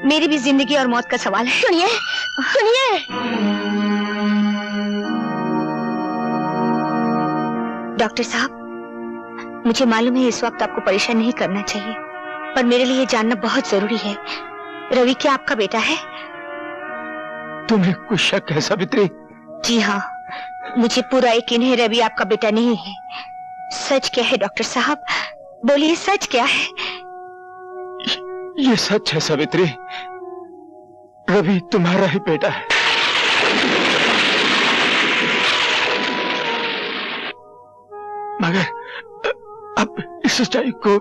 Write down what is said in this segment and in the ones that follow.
मेरी भी जिंदगी और मौत का सवाल है। सुनिए सुनिए, डॉक्टर साहब, मुझे मालूम है इस वक्त आपको परेशान नहीं करना चाहिए, पर मेरे लिए जानना बहुत जरूरी है। रवि क्या आपका बेटा है? तुम्हें कुछ शक है सावित्री? जी हाँ, मुझे पूरा यकीन है रवि आपका बेटा नहीं है। सच क्या है डॉक्टर साहब, बोलिए सच क्या है? ये सच है सावित्री, रवि तुम्हारा ही बेटा है। मगर अब इस सच्चाई को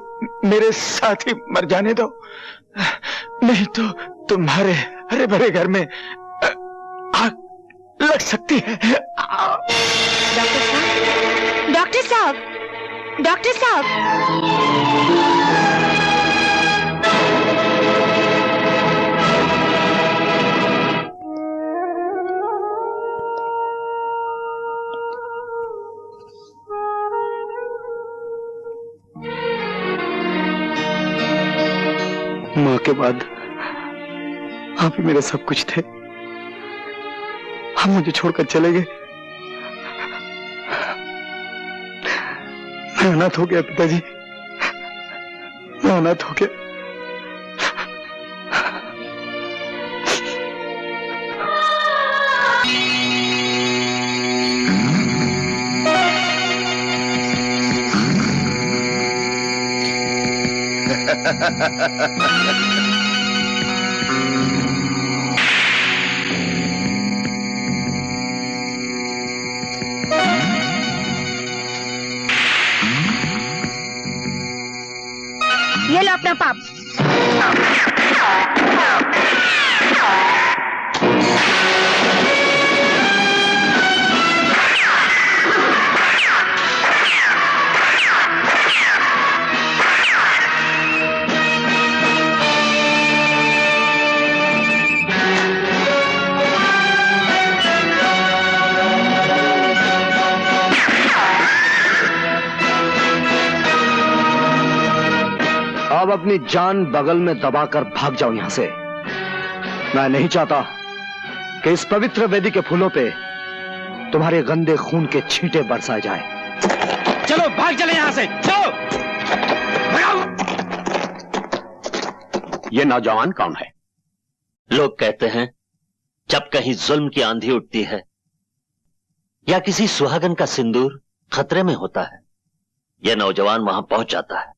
मेरे साथ ही मर जाने दो, नहीं तो तुम्हारे हरे भरे घर में आग लग सकती है। डॉक्टर साहब, डॉक्टर साहब, डॉक्टर साहब। माँ के बाद आप ही मेरे सब कुछ थे, आप मुझे छोड़कर चले गए। मैं अनाथ हो गया पिताजी, मैं अनाथ हो गया। ये लो अपना पाप। अब अपनी जान बगल में दबाकर भाग जाओ यहां से। मैं नहीं चाहता कि इस पवित्र वेदी के फूलों पे तुम्हारे गंदे खून के छींटे बरसाए जाए। चलो भाग चले यहां से, चलो भगाओ। ये नौजवान कौन है? लोग कहते हैं जब कहीं जुल्म की आंधी उठती है या किसी सुहागन का सिंदूर खतरे में होता है, यह नौजवान वहां पहुंच जाता है।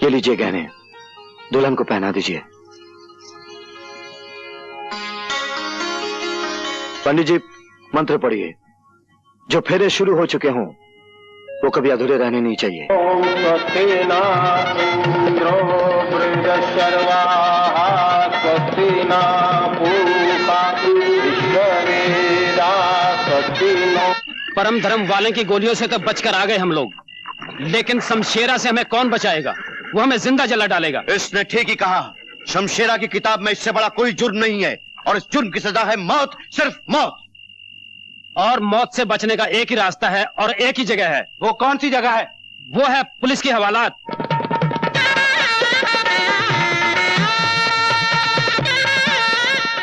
ये लीजिए गहने, दुल्हन को पहना दीजिए। पंडित जी मंत्र पढ़िए। जो फेरे शुरू हो चुके हों वो कभी अधूरे रहने नहीं चाहिए। परम धर्म वाले की गोलियों से तो बचकर आ गए हम लोग, लेकिन शमशेरा से हमें कौन बचाएगा? वो हमें जिंदा जला डालेगा। इसने ठीक ही कहा। शमशेरा की किताब में इससे बड़ा कोई जुर्म नहीं है और इस जुर्म की सजा है मौत, सिर्फ मौत। और मौत से बचने का एक ही रास्ता है और एक ही जगह है। वो कौन सी जगह है? वो है पुलिस की हवालात।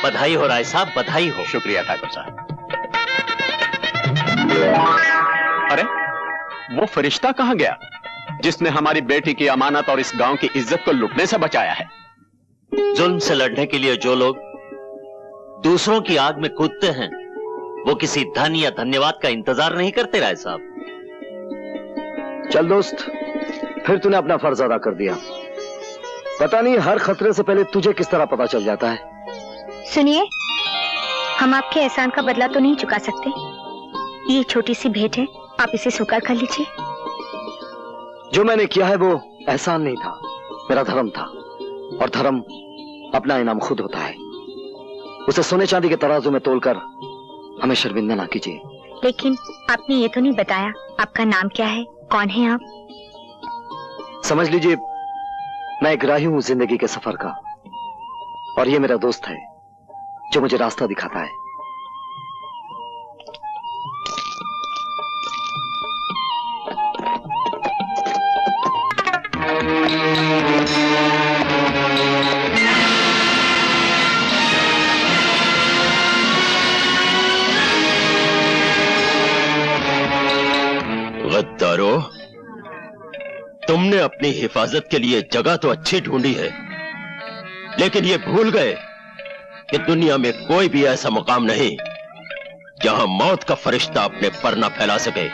बधाई हो राय साहब, बधाई हो। शुक्रिया ठाकुर साहब। अरे वो फरिश्ता कहां गया जिसने हमारी बेटी की अमानत और इस गांव की इज्जत को लुटने से बचाया है? जुल्म से लड़ने के लिए जो लोग दूसरों की आग में कूदते हैं वो किसी धन या धन्यवाद का इंतजार नहीं करते राय साहब। चल दोस्त, फिर तूने अपना फर्ज अदा कर दिया। पता नहीं हर खतरे से पहले तुझे किस तरह पता चल जाता है। सुनिए, हम आपके एहसान का बदला तो नहीं चुका सकते। ये छोटी सी भेंट है, आप इसे स्वीकार कर लीजिए। जो मैंने किया है वो एहसान नहीं था, मेरा धर्म था, और धर्म अपना इनाम खुद होता है। उसे सोने चांदी के तराजू में तोलकर हमें शर्मिंदा ना कीजिए। लेकिन आपने ये तो नहीं बताया आपका नाम क्या है, कौन है आप? समझ लीजिए मैं एक राही हूं जिंदगी के सफर का, और ये मेरा दोस्त है जो मुझे रास्ता दिखाता है। गद्दारो, तुमने अपनी हिफाजत के लिए जगह तो अच्छी ढूंढी है, लेकिन ये भूल गए कि दुनिया में कोई भी ऐसा मुकाम नहीं जहां मौत का फरिश्ता अपने पर न फैला सके।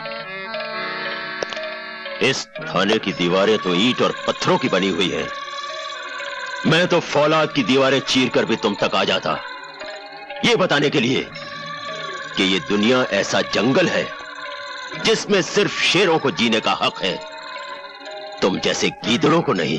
इस थाने की दीवारें तो ईंट और पत्थरों की बनी हुई है। मैं तो फौलाद की दीवारें चीरकर भी तुम तक आ जाता, ये बताने के लिए कि ये दुनिया ऐसा जंगल है जिसमें सिर्फ शेरों को जीने का हक है, तुम जैसे गीदड़ों को नहीं।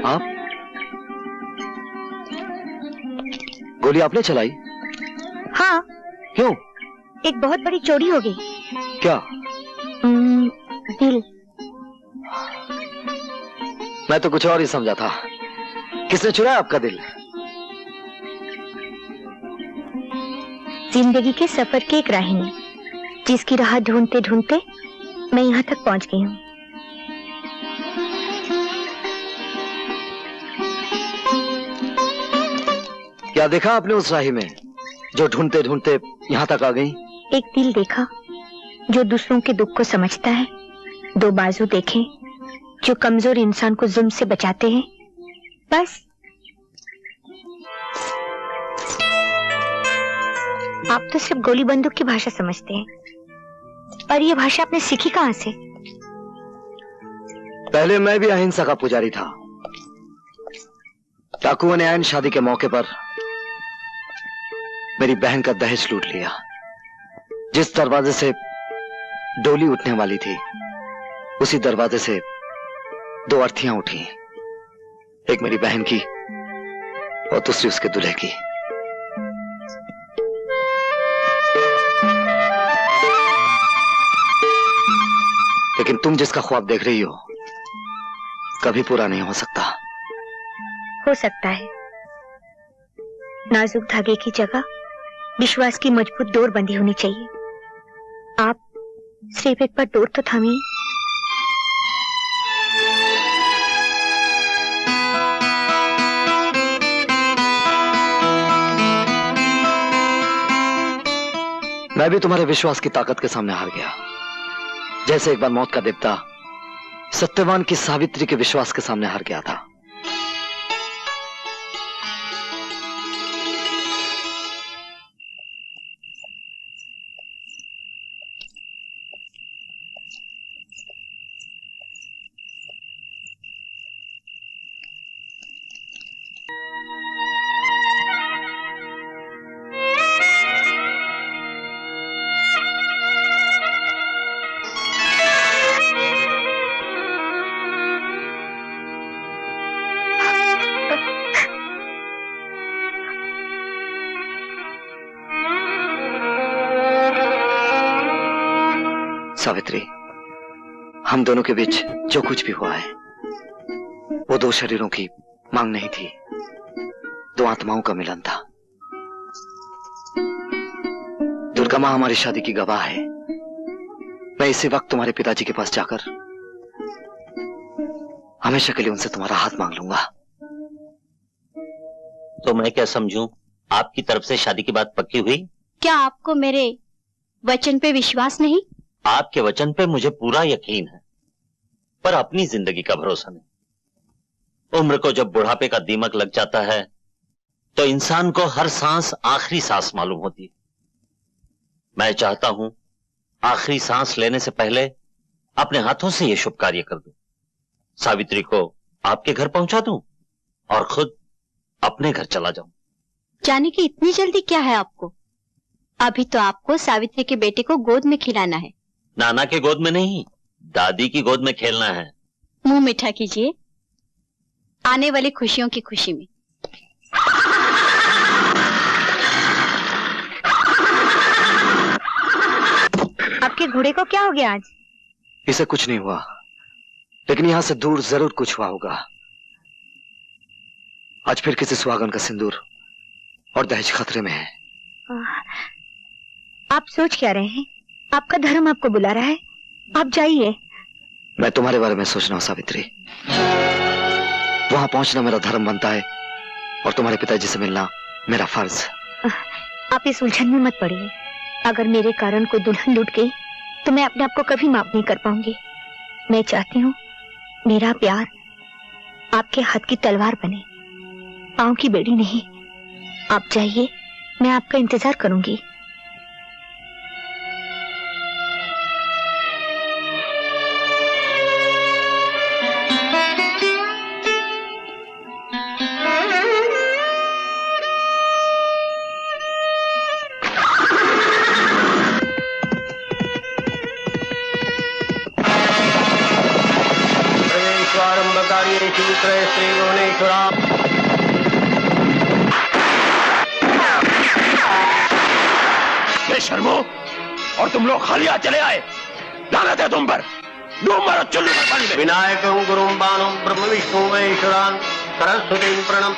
आप? गोली आपने चलाई? हाँ। क्यों? एक बहुत बड़ी चोरी हो गई। क्या? दिल। मैं तो कुछ और ही समझा था। किसने चुराया आपका दिल? जिंदगी के सफर की एक राहिनी, जिसकी राह ढूंढते ढूंढते मैं यहाँ तक पहुँच गई हूँ। क्या देखा आपने उस राही में जो ढूंढते ढूंढते यहाँ तक आ गई? एक दिल देखा जो दूसरों के दुख को समझता है, दो बाजू देखे जो कमजोर इंसान को जुल्म से बचाते हैं। बस। आप तो सिर्फ गोली बंदूक की भाषा समझते हैं, और ये भाषा आपने सीखी कहां से? पहले मैं भी अहिंसा का पुजारी था। डाकुओं ने ऐन शादी के मौके पर मेरी बहन का दहेज लूट लिया। जिस दरवाजे से डोली उठने वाली थी, उसी दरवाजे से दो अर्थियां उठी, एक मेरी बहन की और दूसरी उसके दूल्हे की। लेकिन तुम जिसका ख्वाब देख रही हो कभी पूरा नहीं हो सकता। हो सकता है। नाजुक धागे की जगह विश्वास की मजबूत डोर बंधी होनी चाहिए। आप सिर्फ एक बार डोर तो थामिए। मैं भी तुम्हारे विश्वास की ताकत के सामने हार गया, जैसे एक बार मौत का देवता सत्यवान की सावित्री के विश्वास के सामने हार गया था। सावित्री, हम दोनों के बीच जो कुछ भी हुआ है वो दो शरीरों की मांग नहीं थी, दो आत्माओं का मिलन था। दुर्गा मां हमारी शादी की गवाह है। मैं इसी वक्त तुम्हारे पिताजी के पास जाकर हमेशा के लिए उनसे तुम्हारा हाथ मांग लूंगा। तो मैं क्या समझूं, आपकी तरफ से शादी की बात पक्की हुई? क्या आपको मेरे वचन पे विश्वास नहीं? आपके वचन पे मुझे पूरा यकीन है, पर अपनी जिंदगी का भरोसा नहीं। उम्र को जब बुढ़ापे का दीमक लग जाता है तो इंसान को हर सांस आखिरी सांस मालूम होती है। मैं चाहता हूं आखिरी सांस लेने से पहले अपने हाथों से यह शुभ कार्य कर दूं, सावित्री को आपके घर पहुंचा दूं और खुद अपने घर चला जाऊं। जाने की इतनी जल्दी क्या है आपको? अभी तो आपको सावित्री के बेटे को गोद में खिलाना है। नाना के गोद में नहीं, दादी की गोद में खेलना है। मुंह मीठा कीजिए, आने वाली खुशियों की खुशी में। आपके घोड़े को क्या हो गया आज? इसे कुछ नहीं हुआ, लेकिन यहां से दूर जरूर कुछ हुआ होगा। आज फिर किसी सुहागन का सिंदूर और दहेज खतरे में है। आप सोच क्या रहे हैं? आपका धर्म आपको बुला रहा है। आप जाइए। मैं तुम्हारे बारे में सोच रहा हूं सावित्री। वहां पहुंचना मेरा धर्म बनता है और तुम्हारे पिताजी से मिलना मेरा फर्ज। आप इस उलझन में मत पड़िए। अगर मेरे कारण कोई दुल्हन लूट गई तो मैं अपने आप को कभी माफ नहीं कर पाऊंगी। मैं चाहती हूँ मेरा प्यार आपके हाथ की तलवार बने, पांव की बेड़ी नहीं। आप जाइए, मैं आपका इंतजार करूंगी। शर्मो, और तुम लोग खाली हाथ चले आए। लानत है तुम पर। डूब मारो चुल्लू में पानी में। विनायकं गुरुं बाणं ब्रह्म विष्णु महेश्वरान् सरस्वतीं प्रणम।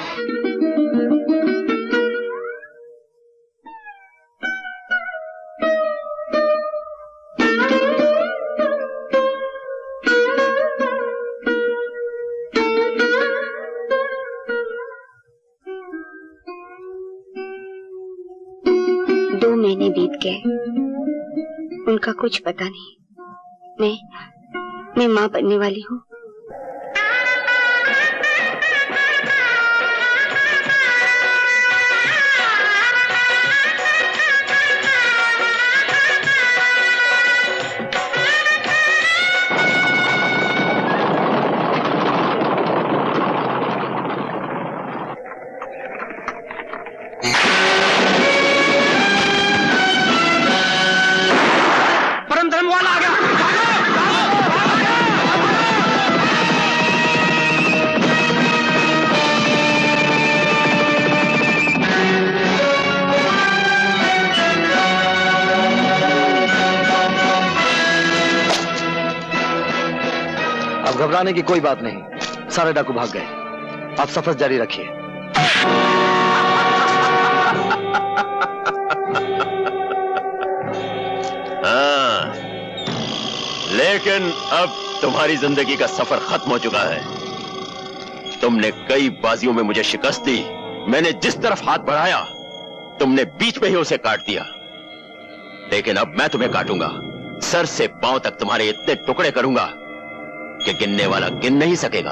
महीने बीत गए, उनका कुछ पता नहीं। मैं मां बनने वाली हूँ। घबराने की कोई बात नहीं, सारे डाकू भाग गए। आप सफर जारी रखिए। हाँ, लेकिन अब तुम्हारी जिंदगी का सफर खत्म हो चुका है। तुमने कई बाजियों में मुझे शिकस्त दी। मैंने जिस तरफ हाथ बढ़ाया तुमने बीच में ही उसे काट दिया। लेकिन अब मैं तुम्हें काटूंगा, सर से पांव तक तुम्हारे इतने टुकड़े करूंगा कि गिनने वाला गिन नहीं सकेगा।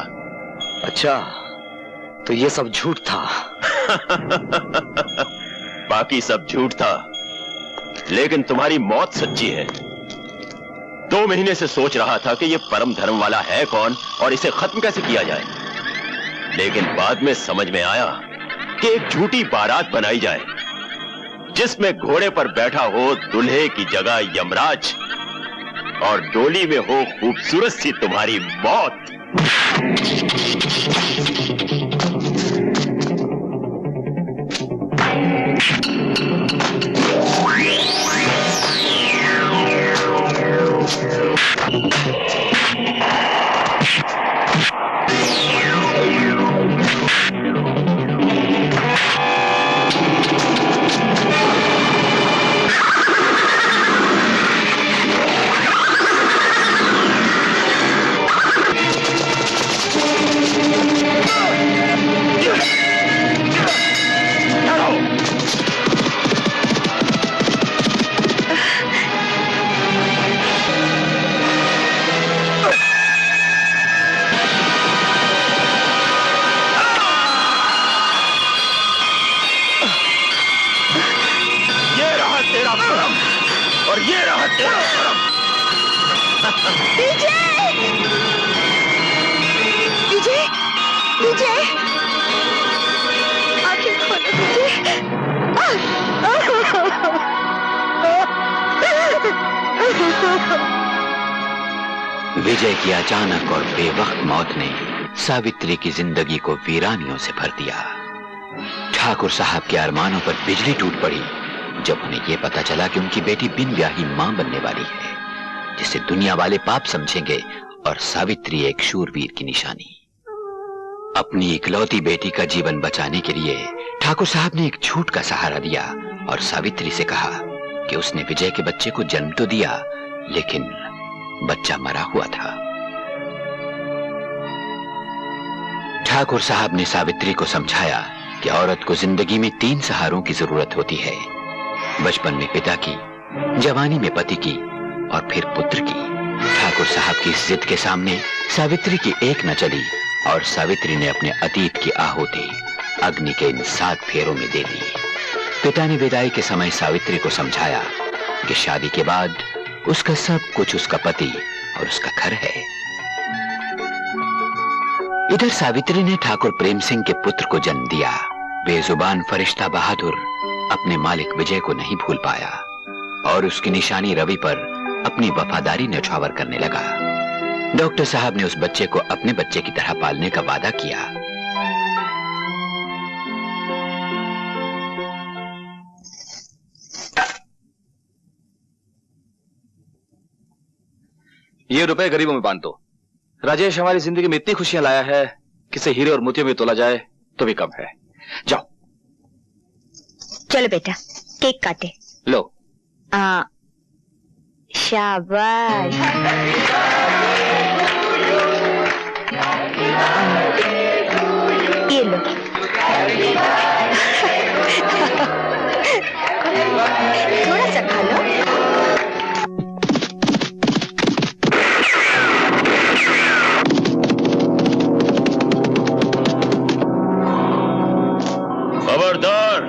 अच्छा, तो ये सब झूठ था? बाकी सब झूठ था, लेकिन तुम्हारी मौत सच्ची है। 2 महीने से सोच रहा था कि ये परम धर्म वाला है कौन और इसे खत्म कैसे किया जाए। लेकिन बाद में समझ में आया कि एक झूठी बारात बनाई जाए जिसमें घोड़े पर बैठा हो दूल्हे की जगह यमराज और डोली में हो खूबसूरत सी तुम्हारी मौत। विजय की अचानक और बेवक्त मौत ने सावित्री की जिंदगी को वीरानियों से भर दिया। ठाकुर साहब के अरमानों पर बिजली टूट पड़ी जब उन्हें यह पता चला कि उनकी बेटी बिन ब्याही मां बनने वाली है, जिसे दुनिया वाले पाप समझेंगे और सावित्री एक शूरवीर की निशानी। अपनी इकलौती बेटी का जीवन बचाने के लिए ठाकुर साहब ने एक झूठ का सहारा दिया और सावित्री से कहा कि उसने विजय के बच्चे को जन्म तो दिया, लेकिन बच्चा मरा हुआ था। ठाकुर साहब ने सावित्री को समझाया कि औरत को जिंदगी में 3 सहारों की जरूरत होती है, बचपन में पिता की, जवानी में पति की और फिर पुत्र की। ठाकुर साहब की इस जिद के सामने सावित्री की एक न चली और सावित्री ने अपने अतीत की आहुति अग्नि के इन 7 फेरों में दे दी। पिता ने विदाई के समय सावित्री को समझाया कि शादी के बाद उसका सब कुछ उसका पति और उसका घर है। इधर सावित्री ने ठाकुर प्रेम सिंह के पुत्र को जन्म दिया। बेजुबान फरिश्ता बहादुर अपने मालिक विजय को नहीं भूल पाया और उसकी निशानी रवि पर अपनी वफादारी न्यौछावर करने लगा। डॉक्टर साहब ने उस बच्चे को अपने बच्चे की तरह पालने का वादा किया। ये रुपए गरीबों में बांट दो। राजेश हमारी जिंदगी में इतनी खुशियां लाया है कि इसे हीरे और मोतियों में तोला जाए तो भी कम है। जाओ। चलो बेटा, केक काटे। लो। शाबाश। ये लो। थोड़ा सा खा लो। खबरदार,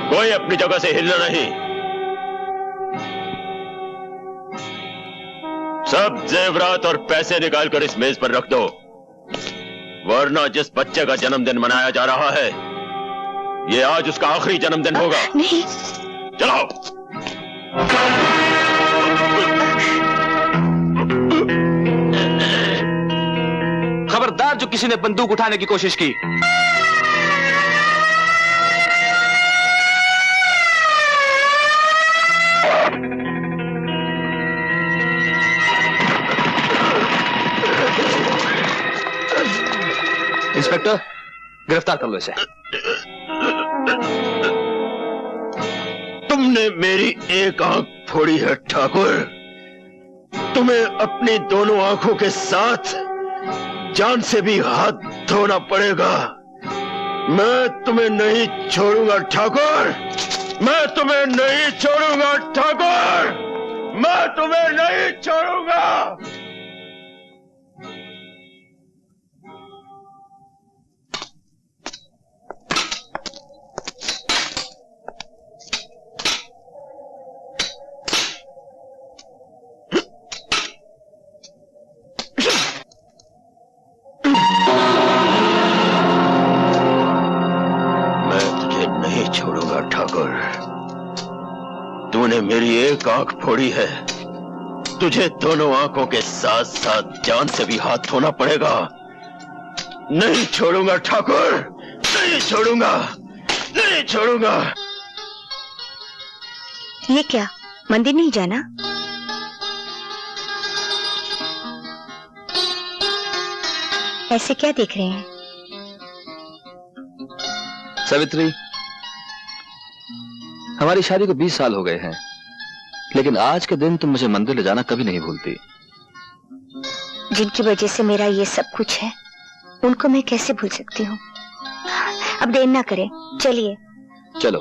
कोई अपनी जगह से हिलना नहीं। सब जेवरात और पैसे निकालकर इस मेज पर रख दो, वरना जिस बच्चे का जन्मदिन मनाया जा रहा है, ये आज उसका आखिरी जन्मदिन होगा। नहीं। चलो। खबरदार जो किसी ने बंदूक उठाने की कोशिश की। इंस्पेक्टर, गिरफ्तार कर लो इसे। तुमने मेरी एक आंख फोड़ी है ठाकुर। तुम्हें अपनी दोनों आंखों के साथ जान से भी हाथ धोना पड़ेगा। मैं तुम्हें नहीं छोड़ूंगा ठाकुर, मैं तुम्हें नहीं छोड़ूंगा ठाकुर, मैं तुम्हें नहीं छोड़ूंगा। तूने मेरी एक आंख फोड़ी है, तुझे दोनों आंखों के साथ साथ जान से भी हाथ धोना पड़ेगा। नहीं छोड़ूंगा ठाकुर, नहीं छोड़ूंगा, नहीं छोड़ूंगा। ये क्या, मंदिर नहीं जाना? ऐसे क्या देख रहे हैं? सावित्री, हमारी शादी को 20 साल हो गए हैं, लेकिन आज के दिन तुम मुझे मंदिर ले जाना कभी नहीं भूलती। जिनकी वजह से मेरा ये सब कुछ है, उनको मैं कैसे भूल सकती हूँ? अब देर ना करें, चलिए। चलो।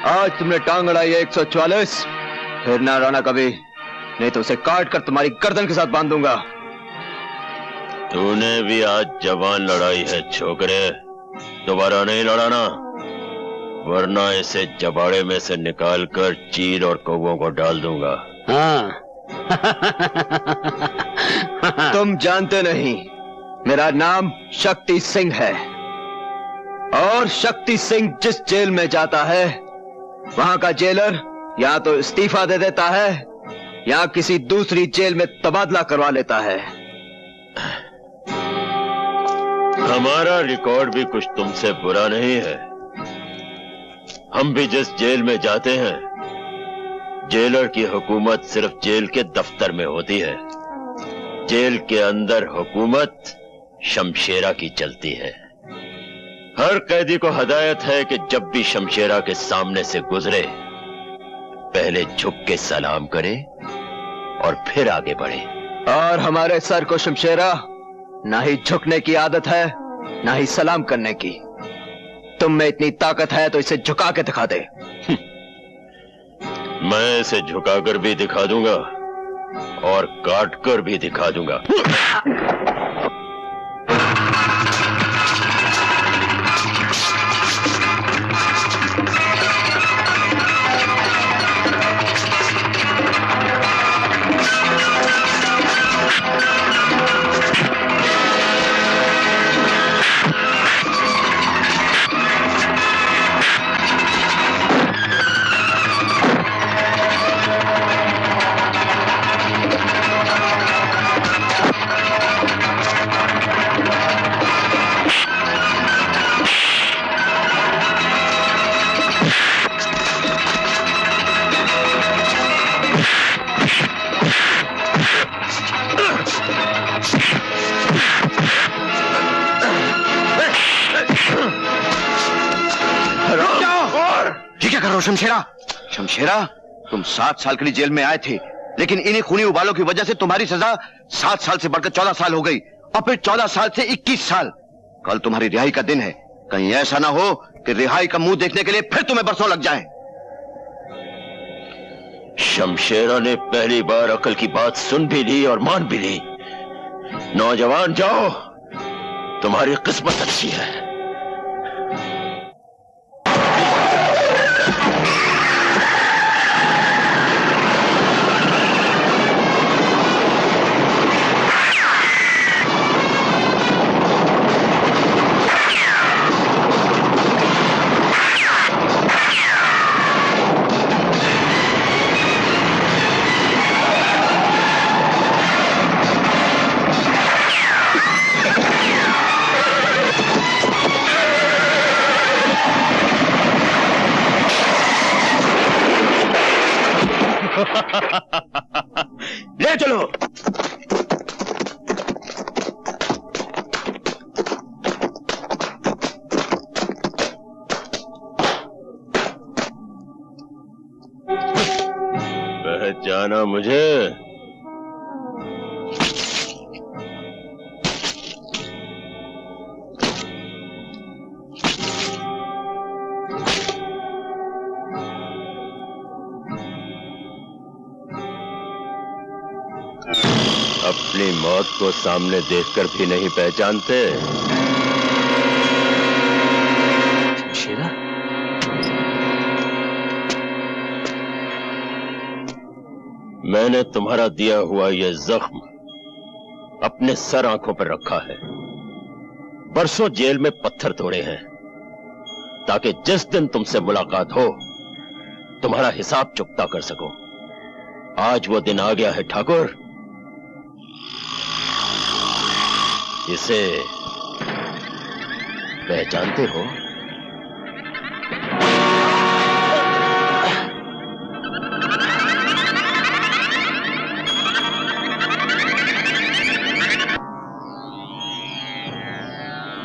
आज तुमने टांग अड़ाई है 144, फिर ना रोना कभी, नहीं तो उसे काट कर तुम्हारी गर्दन के साथ बांध दूंगा। तूने भी आज जवान लड़ाई है छोकरे, दोबारा नहीं लड़ाना, वरना इसे जबाड़े में से निकालकर चील और कौवों को डाल दूंगा। हाँ। तुम जानते नहीं, मेरा नाम शक्ति सिंह है, और शक्ति सिंह जिस जेल में जाता है, वहां का जेलर या तो इस्तीफा दे देता है या किसी दूसरी जेल में तबादला करवा लेता है। हमारा रिकॉर्ड भी कुछ तुमसे बुरा नहीं है। हम भी जिस जेल में जाते हैं, जेलर की हुकूमत सिर्फ जेल के दफ्तर में होती है, जेल के अंदर हुकूमत शमशेरा की चलती है। हर कैदी को हदायत है कि जब भी शमशेरा के सामने से गुजरे पहले झुक के सलाम करे और फिर आगे बढ़े। और हमारे सर को शमशेरा ना ही झुकने की आदत है ना ही सलाम करने की। तुम में इतनी ताकत है तो इसे झुका के दिखा दे। मैं इसे झुकाकर भी दिखा दूंगा और काटकर भी दिखा दूंगा। शमशेरा, शमशेरा, तुम 7 साल के लिए जेल में आए थे, लेकिन इन्हीं खूनी उबालों की वजह से तुम्हारी सजा 7 साल से बढ़कर 14 साल हो गई और फिर 14 साल से 21 साल। कल तुम्हारी रिहाई का दिन है, कहीं ऐसा ना हो कि रिहाई का मुंह देखने के लिए फिर तुम्हें बरसों लग जाएं। शमशेरा ने पहली बार अकल की बात सुन भी ली और मान भी ली। नौजवान जाओ, तुम्हारी किस्मत अच्छी है। ले चलो। पहचाना मुझे? अपनी मौत को सामने देखकर भी नहीं पहचानते? शमशेरा, मैंने तुम्हारा दिया हुआ यह जख्म अपने सर आंखों पर रखा है। बरसों जेल में पत्थर तोड़े हैं ताकि जिस दिन तुमसे मुलाकात हो तुम्हारा हिसाब चुकता कर सको। आज वो दिन आ गया है ठाकुर। इसे पहचानते हो?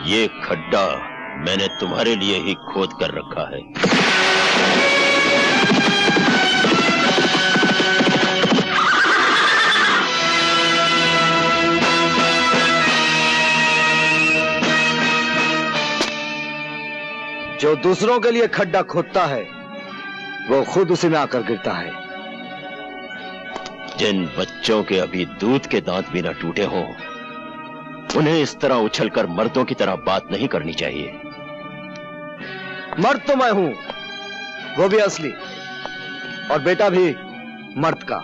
ये खड्डा मैंने तुम्हारे लिए ही खोद कर रखा है। जो दूसरों के लिए खड्डा खोदता है वो खुद उसी में आकर गिरता है। जिन बच्चों के अभी दूध के दांत भी न टूटे हों उन्हें इस तरह उछलकर मर्दों की तरह बात नहीं करनी चाहिए। मर्द तो मैं हूं, वो भी असली, और बेटा भी मर्द का।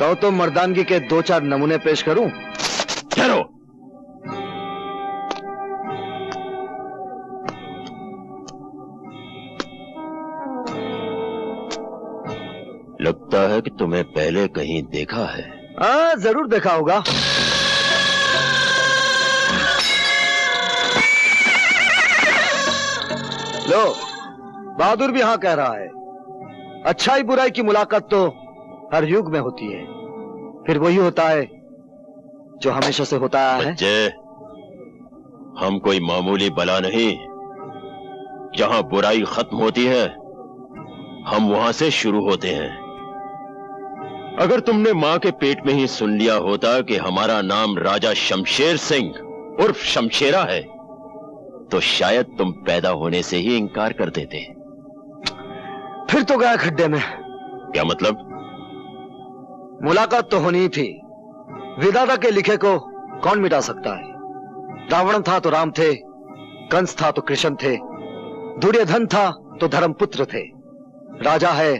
कहो तो मर्दानगी के 2-4 नमूने पेश करूं? ठहरो। लगता है कि तुम्हें पहले कहीं देखा है। हाँ, जरूर देखा होगा। लो, बहादुर भी हाँ कह रहा है। अच्छाई बुराई की मुलाकात तो हर युग में होती है, फिर वही होता है जो हमेशा से होता आया है। बच्चे, हम कोई मामूली बला नहीं। जहां बुराई खत्म होती है हम वहां से शुरू होते हैं। अगर तुमने मां के पेट में ही सुन लिया होता कि हमारा नाम राजा शमशेर सिंह उर्फ शमशेरा है तो शायद तुम पैदा होने से ही इनकार कर देते। फिर तो गया खड्डे में। क्या मतलब? मुलाकात तो होनी ही थी। विधाता के लिखे को कौन मिटा सकता है? रावण था तो राम थे, कंस था तो कृष्ण थे, दुर्योधन था तो धर्मपुत्र थे, राजा है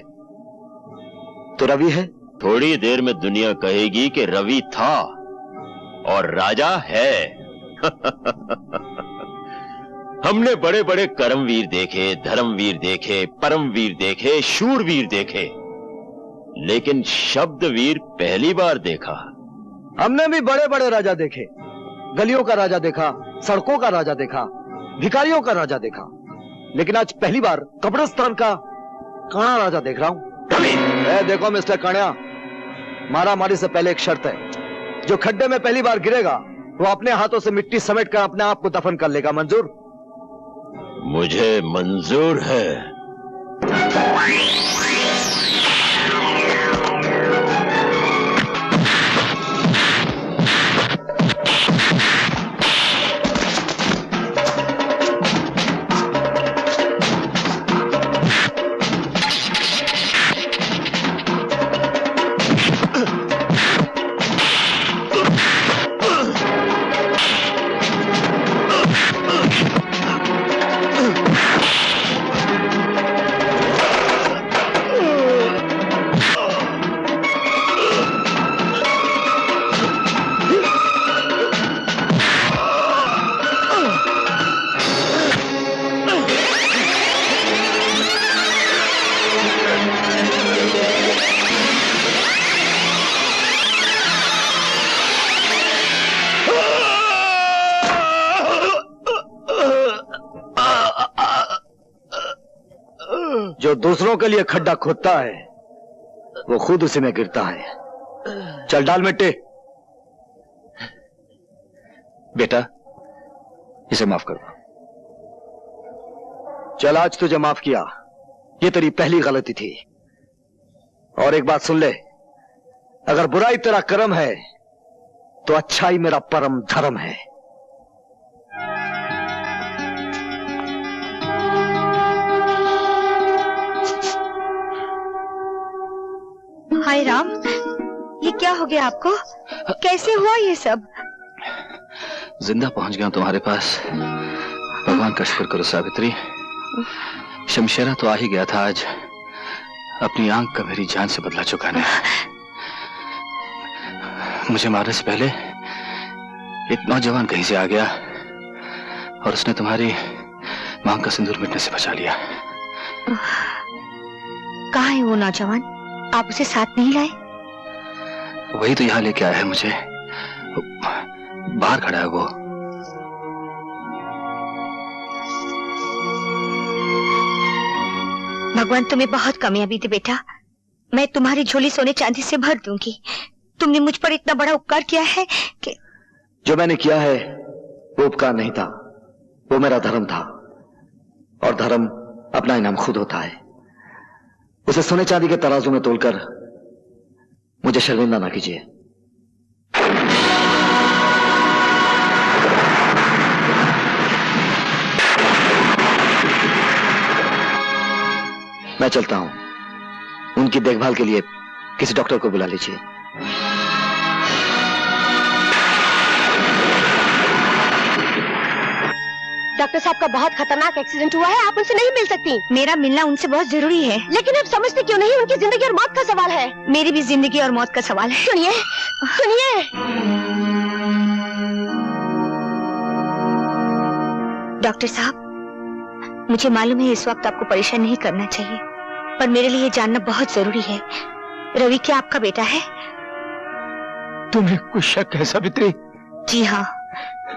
तो रवि है। थोड़ी देर में दुनिया कहेगी कि रवि था और राजा है। हमने बड़े बड़े कर्मवीर देखे, धर्मवीर देखे, परमवीर देखे, शूरवीर देखे, लेकिन शब्दवीर पहली बार देखा। हमने भी बड़े बड़े राजा देखे, गलियों का राजा देखा, सड़कों का राजा देखा, भिखारियों का राजा देखा, लेकिन आज पहली बार कब्रिस्तान का काना राजा देख रहा हूं। देखो मिस्टर कान्या, मारा मारी से पहले एक शर्त है। जो खड्डे में पहली बार गिरेगा वो अपने हाथों से मिट्टी समेट कर अपने आप को दफन कर लेगा। मंजूर? मुझे मंजूर है। जो दूसरों के लिए खड्डा खोदता है वो खुद उसी में गिरता है। चल डाल मिट्टी। बेटा इसे माफ कर दो। चल आज तुझे माफ किया, ये तेरी पहली गलती थी। और एक बात सुन ले, अगर बुराई तेरा कर्म है तो अच्छाई मेरा परम धर्म है। हाय राम, ये क्या हो गया आपको? कैसे हुआ ये सब? जिंदा पहुंच गया तुम्हारे पास। भगवान का शुक्र करो सावित्री। शमशेरा तो आ ही गया था आज अपनी आंख का मेरी जान से बदला चुकाने। मुझे मारने से पहले एक नौजवान कहीं से आ गया और उसने तुम्हारी मांग का सिंदूर मिटने से बचा लिया। कहाँ है वो नौजवान? आप उसे साथ नहीं लाए? वही तो यहाँ लेके आया है मुझे। बाहर खड़ा है वो। भगवान तुम्हें बहुत कामयाबी दे बेटा। मैं तुम्हारी झोली सोने चांदी से भर दूंगी। तुमने मुझ पर इतना बड़ा उपकार किया है कि... जो मैंने किया है वो उपकार नहीं था, वो मेरा धर्म था। और धर्म अपना इनाम खुद होता है। उसे सोने चांदी के तराजू में तोलकर मुझे शर्मिंदा ना कीजिए। मैं चलता हूं। उनकी देखभाल के लिए किसी डॉक्टर को बुला लीजिए। डॉक्टर साहब का बहुत खतरनाक एक्सीडेंट हुआ है, आप उनसे नहीं मिल सकती। मेरा मिलना उनसे बहुत जरूरी है। लेकिन आप समझते क्यों नहीं? उनकी जिंदगी और मौत का सवाल है। मेरी भी जिंदगी और मौत का सवाल है। सुनिए सुनिए। डॉक्टर साहब, मुझे मालूम है इस वक्त आपको परेशान नहीं करना चाहिए, पर मेरे लिए जानना बहुत जरूरी है। रवि क्या आपका बेटा है? तुम्हें कुछ शक है सावित्री? जी हाँ,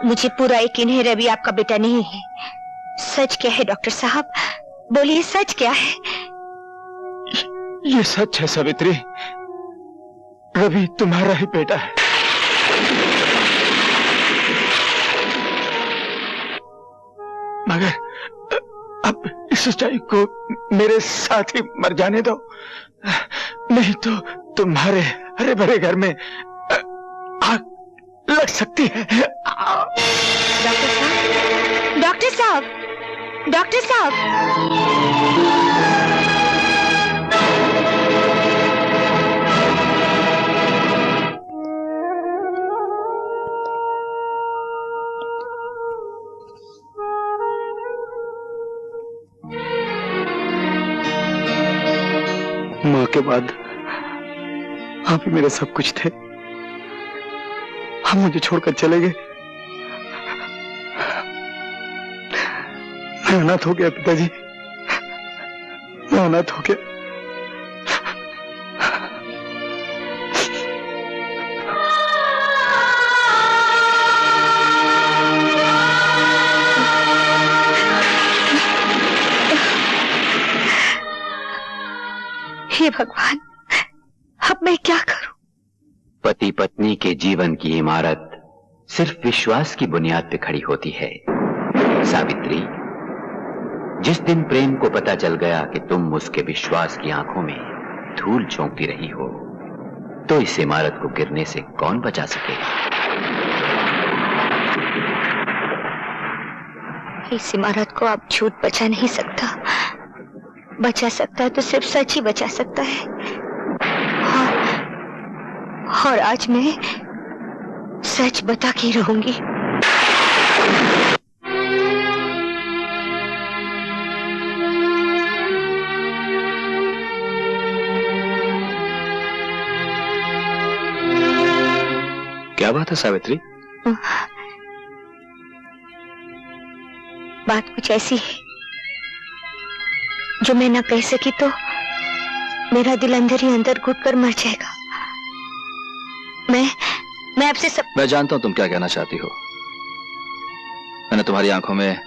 मुझे पूरा यकीन है रवि आपका बेटा नहीं है। सच क्या है डॉक्टर साहब? बोलिए सच क्या है? ये सच है सावित्री, रवि तुम्हारा ही बेटा है। मगर अब इस सच्चाई को मेरे साथ ही मर जाने दो, नहीं तो तुम्हारे हरे भरे घर में आग लग सकती है। डॉक्टर साहब, डॉक्टर साहब। माँ के बाद आप ही मेरे सब कुछ थे। हम मुझे छोड़कर चले गए। मैं अनाथ हो गया पिताजी, मैं अनाथ हो गया। हे भगवान, अब मैं क्या करूं? पति पत्नी के जीवन की इमारत सिर्फ विश्वास की बुनियाद पे खड़ी होती है। सावित्री, जिस दिन प्रेम को पता चल गया कि तुम उसके विश्वास की आंखों में धूल झोंकती रही हो, तो इस इमारत को गिरने से कौन बचा सकेगा? इस इमारत को अब झूठ बचा नहीं सकता। बचा सकता है तो सिर्फ सच ही बचा सकता है। और आज मैं सच बता के रहूंगी। क्या बात है सावित्री? बात कुछ ऐसी है जो मैं ना कह सकी तो मेरा दिल अंदर ही अंदर घुट कर मर जाएगा। मैं आपसे सब... मैं जानता हूं तुम क्या कहना चाहती हो। मैंने तुम्हारी आंखों में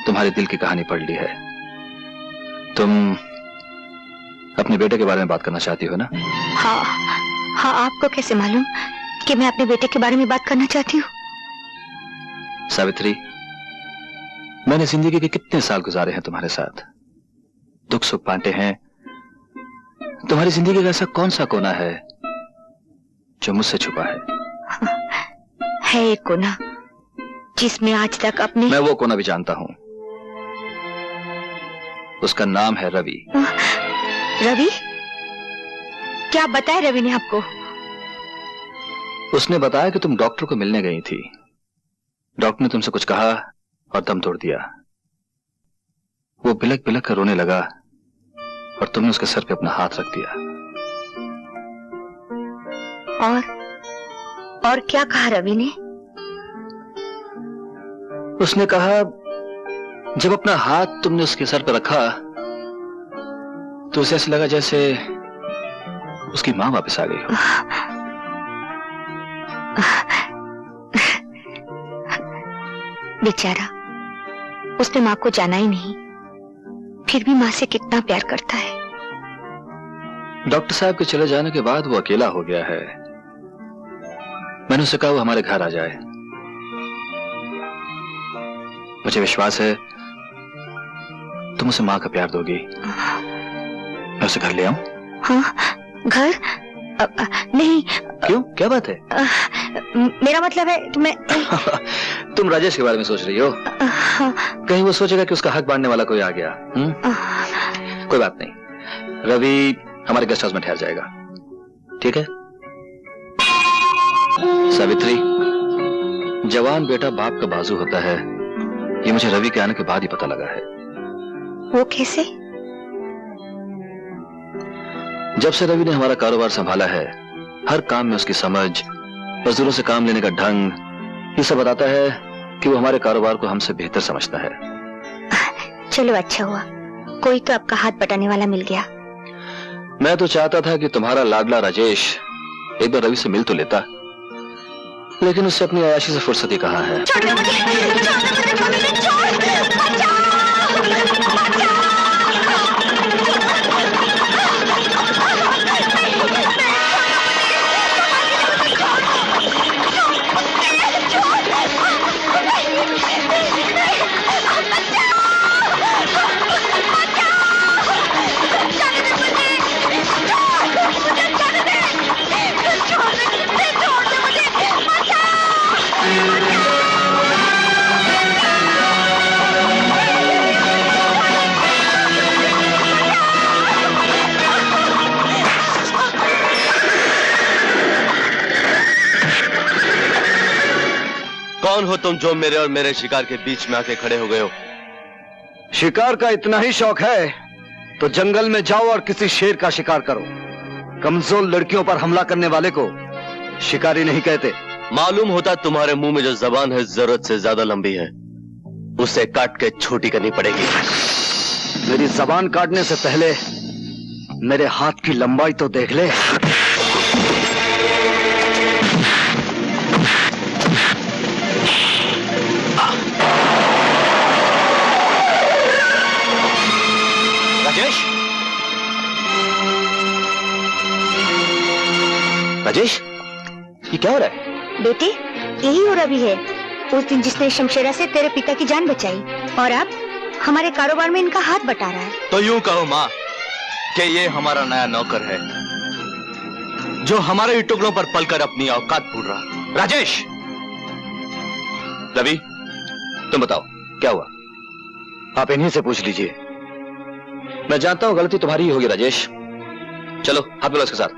तुम्हारे दिल की कहानी पढ़ ली है। तुम अपने बेटे के बारे में बात करना चाहती हो ना? हाँ, आपको कैसे मालूम कि मैं अपने बेटे के बारे में बात करना चाहती हूँ? सावित्री, मैंने जिंदगी के कितने साल गुजारे हैं तुम्हारे साथ, दुख सुख बांटे हैं। तुम्हारी जिंदगी का ऐसा कौन सा कोना है जो मुझसे छुपा है एक कोना जिसमें आज तक अपने... मैं वो कोना भी जानता हूं। उसका नाम है रवि। रवि? क्या बताया रवि ने आपको? उसने बताया कि तुम डॉक्टर को मिलने गई थी। डॉक्टर ने तुमसे कुछ कहा और दम तोड़ दिया। वो बिलक बिलक कर रोने लगा और तुमने उसके सर पे अपना हाथ रख दिया। और क्या कहा रवि ने? उसने कहा जब अपना हाथ तुमने उसके सर पर रखा तो उसे ऐसे लगा जैसे उसकी मां वापस आ गई हो। बेचारा, उसने मां को जाना ही नहीं, फिर भी मां से कितना प्यार करता है। डॉक्टर साहब के चले जाने के बाद वो अकेला हो गया है। मैंने उससे कहा वो हमारे घर आ जाए। मुझे विश्वास है तुम उसे मां का प्यार दोगी। मैं उसे घर ले आऊं? हाँ, घर? नहीं। क्यों, क्या बात है? मेरा मतलब है कि मैं... तुम राजेश के बारे में सोच रही हो? कहीं वो सोचेगा कि उसका हक बांटने वाला कोई आ गया। कोई बात नहीं, रवि हमारे गेस्ट हाउस में ठहर जाएगा, ठीक है? सावित्री, जवान बेटा बाप का बाजू होता है, ये मुझे रवि के आने के बाद ही पता लगा है। वो कैसे? जब से रवि ने हमारा कारोबार संभाला है, हर काम में उसकी समझ, मजदूरों से काम लेने का ढंग, ये सब बताता है कि वो हमारे कारोबार को हमसे बेहतर समझता है। चलो अच्छा हुआ, कोई तो आपका हाथ बटाने वाला मिल गया। मैं तो चाहता था कि तुम्हारा लाडला राजेश एक बार रवि से मिल तो लेता, लेकिन उससे अपनी अयाशी से फुर्सत ही कहाँ है। कौन हो तुम जो मेरे और मेरे शिकार के बीच में आके खड़े हो गए हो? शिकार का इतना ही शौक है तो जंगल में जाओ और किसी शेर का शिकार करो। कमजोर लड़कियों पर हमला करने वाले को शिकारी नहीं कहते। मालूम होता तुम्हारे मुंह में जो जबान है जरूरत से ज्यादा लंबी है, उसे काट के छोटी करनी पड़ेगी। मेरी जबान काटने से पहले मेरे हाथ की लंबाई तो देख ले। राजेश, राजेश, ये क्या हो रहा है? बेटी, यही हो रहा भी है। उस दिन जिसने शमशेरा से तेरे पिता की जान बचाई और अब हमारे कारोबार में इनका हाथ बटा रहा है। तो यूं कहो माँ कि ये हमारा नया नौकर है जो हमारे टुकड़ों पर पलकर अपनी औकात भूल रहा। राजेश, रवि, तुम बताओ क्या हुआ? आप इन्हीं से पूछ लीजिए। मैं जानता हूं गलती तुम्हारी ही होगी राजेश। चलो हाथ मिलाओ इसके साथ।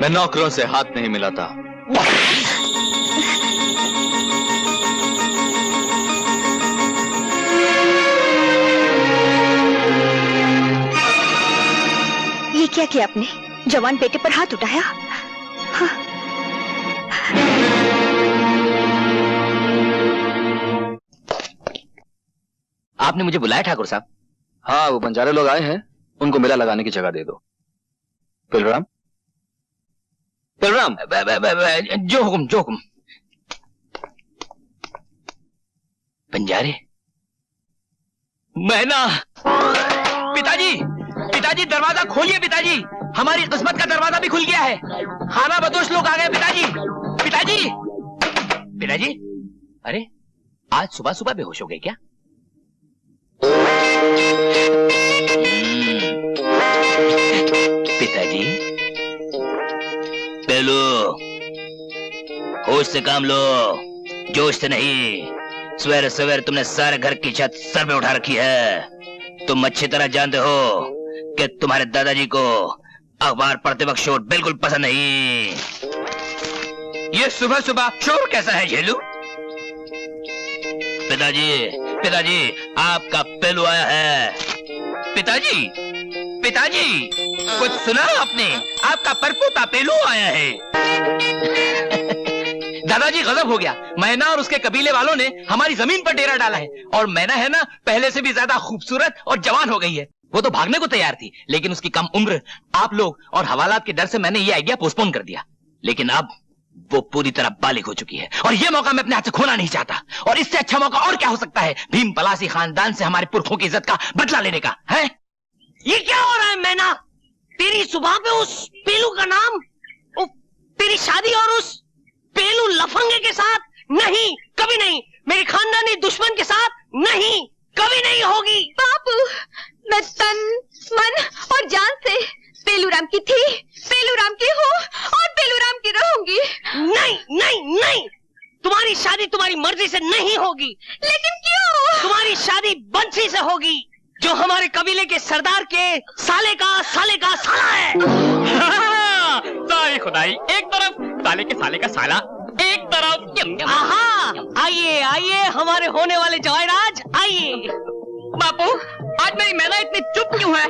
मैं नौकरों से हाथ नहीं मिलाता। ये क्या किया आपने? जवान बेटे पर हाथ उठाया? हाँ। आपने मुझे बुलाया ठाकुर साहब? हाँ, वो बंजारे लोग आए हैं, उनको मेला लगाने की जगह दे दो। पिलराम, पिलराम, जो हुकुम, जो हुकुम। बंजारे, मैना, पिताजी, पिताजी दरवाजा खोलिए पिताजी, हमारी किस्मत का दरवाजा भी खुल गया है। खाना बदोश लोग आ गए पिताजी। पिताजी, पिताजी, अरे आज सुबह सुबह बेहोश हो गए क्या? पिताजी, पेलो, होश से काम लो, जोश से नहीं। सवेरे सवेरे तुमने सारे घर की छत सर पे उठा रखी है। तुम अच्छी तरह जानते हो कि तुम्हारे दादाजी को अखबार पढ़ते वक्त शोर बिल्कुल पसंद नहीं। ये सुबह सुबह शोर कैसा है झेलू? पिताजी, पिताजी, आपका पेलू आया है। पिताजी, पिताजी, कुछ सुना आपने? आपका परपोता पेलू आया है। दादाजी गजब हो गया। मैना और उसके कबीले वालों ने हमारी जमीन पर डेरा डाला है और मैना है ना, पहले से भी ज्यादा खूबसूरत और जवान हो गई है। वो तो भागने को तैयार थी, लेकिन उसकी कम उम्र, आप लोग और हवालात के डर से मैंने ये आइडिया पोस्टपोन कर दिया। लेकिन अब वो पूरी तरह बालिग हो चुकी है और ये मौका मैं अपने हाथ से खोना नहीं चाहता। और इससे अच्छा मौका और क्या हो सकता है भीम पलासी खानदान से हमारे पुरखों की इज्जत का बदला लेने का है? ये क्या हो रहा है मैना? तेरी सुबह पे उस पेलू का नाम, तेरी शादी और उस पेलू लफंगे के साथ नहीं, कभी नहीं। मेरे खानदानी दुश्मन के साथ नहीं, कभी नहीं होगी। बापू, मैं तन, मन और जान से पेलूराम की थी, पेलूराम की हूँ और पेलूराम की रहूंगी। नहीं नहीं नहीं, तुम्हारी शादी तुम्हारी मर्जी से नहीं होगी। लेकिन क्यों? तुम्हारी शादी बंसी से होगी, जो हमारे कबीले के सरदार के साले का साला है। सारी खुदाई एक तरफ, साले के साले का साला एक तरफ। आहा, आइए आइए हमारे होने वाले जवाहराज, आइए। बापू, आज मेरी मैना इतनी चुप क्यों है?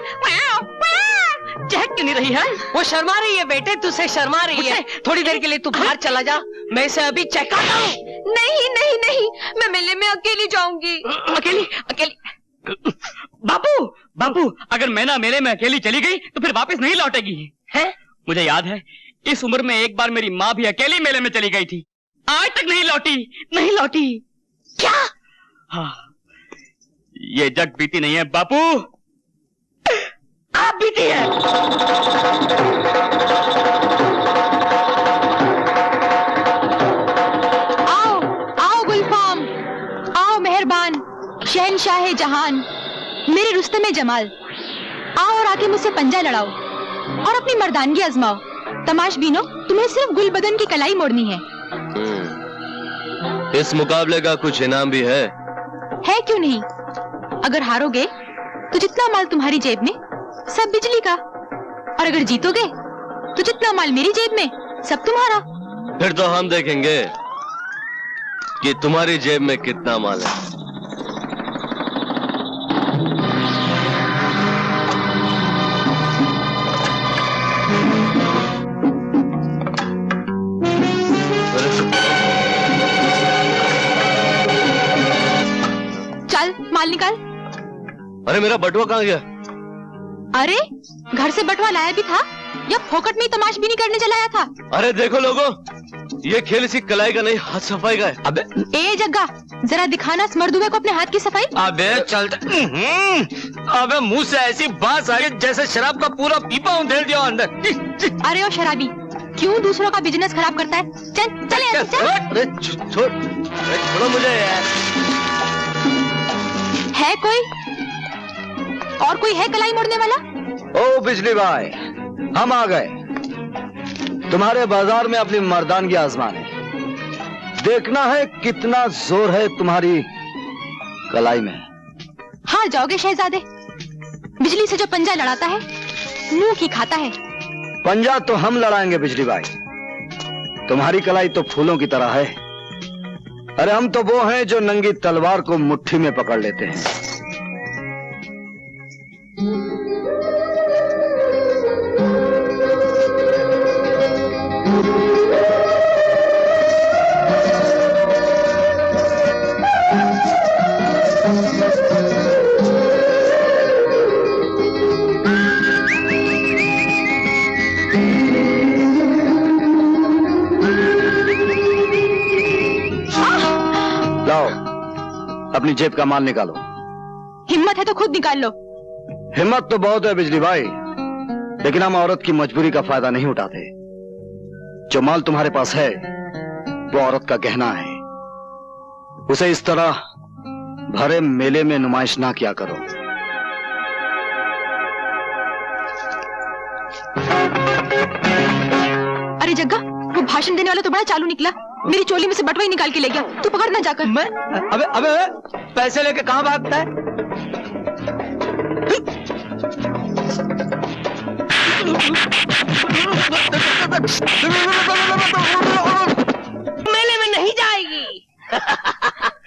चहक क्यों नहीं रही है? वो शर्मा रही है बेटे, तुझसे शर्मा रही है। थोड़ी देर के लिए तू बाहर चला जा, मैं इसे अभी चहकाता हूँ। नहीं नहीं नहीं, मैं मेले में अकेली जाऊंगी। अकेली? अकेली? बापू, बापू, अगर मैना मेले में अकेली चली गई तो फिर वापस नहीं लौटेगी। है? मुझे याद है, इस उम्र में एक बार मेरी माँ भी अकेली मेले में चली गई थी, आज तक नहीं लौटी, नहीं लौटी। क्या? हाँ, ये जग बीती नहीं है बापू, आप बीती है। आओ आओ गुलफाम, आओ मेहरबान, शहनशाह जहान, मेरे रुस्तमे जमाल, आओ और आके मुझसे पंजा लड़ाओ और अपनी मर्दानगी आजमाओ। तमाशबीनो, तुम्हें सिर्फ गुल बदन की कलाई मोड़नी है। इस मुकाबले का कुछ इनाम भी है क्यों नहीं? अगर हारोगे तो जितना माल तुम्हारी जेब में सब बिजली का, और अगर जीतोगे तो जितना माल मेरी जेब में सब तुम्हारा। फिर तो हम देखेंगे कि तुम्हारी जेब में कितना माल है। चल माल निकाल। अरे मेरा बटुआ कहाँ गया? अरे घर से बटुआ लाया भी था या फोकट में ही तमाश भी नहीं करने चलाया था? अरे देखो लोगों, ये खेल इसी कलाई का नहीं, हाथ सफाई का है। अबे ए जग्गा, जरा दिखाना स्मर्दुए को अपने हाथ की सफाई। अबे चल। अबे मुंह से ऐसी बात आ गई जैसे शराब का पूरा पीपा उधेड़ दिया अंदर। अरे ओ शराबी, क्यों दूसरों का बिजनेस खराब करता है? चल चल यहाँ से, चल। अरे छोड़ो मुझे यार। है कोई और कोई है कलाई मोड़ने वाला? ओ बिजली भाई, हम आ गए तुम्हारे बाजार में अपनी मर्दानगी आजमाने। देखना है कितना जोर है तुम्हारी कलाई में। हार जाओगे शहजादे। बिजली से जो पंजा लड़ाता है मुंह की खाता है। पंजा तो हम लड़ाएंगे बिजली भाई, तुम्हारी कलाई तो फूलों की तरह है। अरे हम तो वो हैं जो नंगी तलवार को मुट्ठी में पकड़ लेते हैं। अपनी जेब का माल निकालो। हिम्मत है तो खुद निकाल लो। हिम्मत तो बहुत है बिजली भाई, लेकिन हम औरत की मजबूरी का फायदा नहीं उठाते। जो माल तुम्हारे पास है वो औरत का गहना है, उसे इस तरह भरे मेले में नुमाइश ना किया करो। अरे जग्गा, वो भाषण देने वाला तो बड़ा चालू निकला। मेरी चोली में से बटुआ ही निकाल के ले गया। तू पकड़ ना जाकर। मैं अबे पैसे लेके कहां भागता है? मेले में नहीं जाएगी।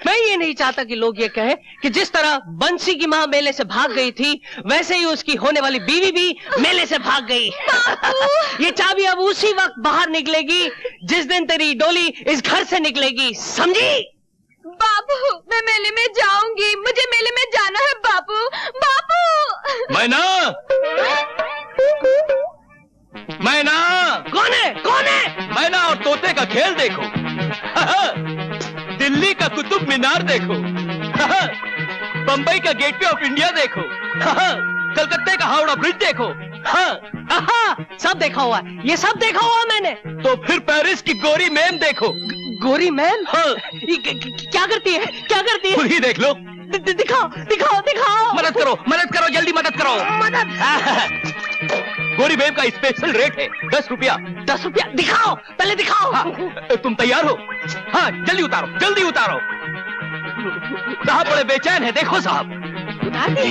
मैं ये नहीं चाहता कि लोग ये कहें कि जिस तरह बंसी की माँ मेले से भाग गई थी, वैसे ही उसकी होने वाली बीवी भी मेले से भाग गई। ये चाबी अब उसी वक्त बाहर निकलेगी जिस दिन तेरी डोली इस घर से निकलेगी, समझी? बाबू, मैं मेले में जाऊंगी। मुझे मेले में जाना है बाबू। बाबू मैना, मैना। कौन है? कौन है? मैना और तोते का खेल देखो। दिल्ली का कुतुब मीनार देखो। बंबई का गेटवे ऑफ इंडिया देखो। कलकत्ते का हावड़ा ब्रिज देखो। सब देखा हुआ, ये सब देखा हुआ मैंने। तो फिर पेरिस की गोरी मैम देखो। गोरी मैम? क्या करती है? क्या करती है? खुद ही देख लो। दिखाओ दिखाओ दिखाओ। मदद करो, मदद करो, जल्दी मदद करो। मदद। गोरी मैम का स्पेशल रेट है 10 रुपया। 10 रुपया? दिखाओ, पहले दिखाओ। हाँ, तुम तैयार हो? हाँ, जल्दी उतारो, जल्दी उतारो। साहब बड़े बेचैन है, देखो साहब। उतार दे।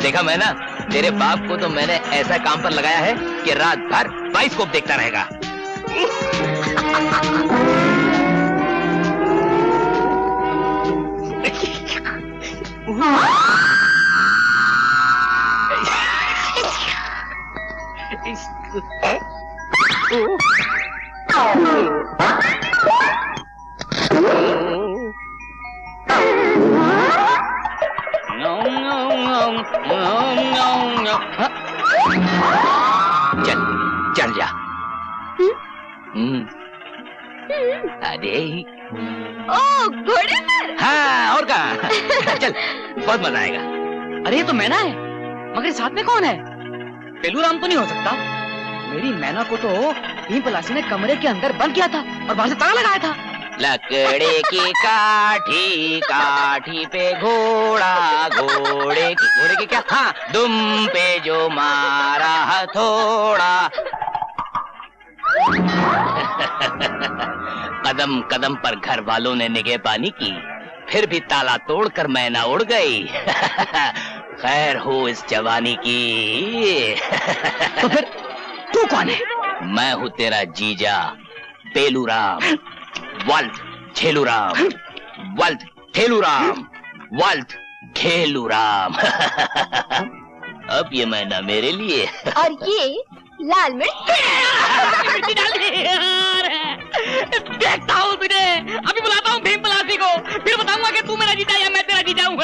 देखा मैं ना, तेरे बाप को तो मैंने ऐसा काम पर लगाया है कि रात भर बाइस्कोप देखता रहेगा। चल चल जा। अरे ओ घोड़े पर। हाँ, और कहा। चल, बहुत मजा आएगा। अरे ये तो मैना है, मगर साथ में कौन है? पेलूराम तो नहीं हो सकता। मेरी मैना को तो भीम पलासी ने कमरे के अंदर बंद किया था और बाहर से ताला लगाया था। लकड़े की काठी, काठी पे घोड़ा, घोड़े की क्या, हाँ, दुम पे जो मारा हथौड़ा। कदम कदम पर घर वालों ने निगहबानी की, फिर भी ताला तोड़कर मैना उड़ गई। खैर हो इस जवानी की। तो फिर तू कौन है? मैं हूँ तेरा जीजा बेलूराम, वल्द ठेलूराम, वल्द ठेलूराम, वल्द खेलूराम। अब ये मैना मेरे लिए और ये लाल मिर्च। मिर्ची डाल दी। देखता हूँ तुझे, अभी बुलाता हूँ भीम पलासी को, फिर बताऊंगा कि तू मेरा जीजा या मैं तेरा जीजा हूँ।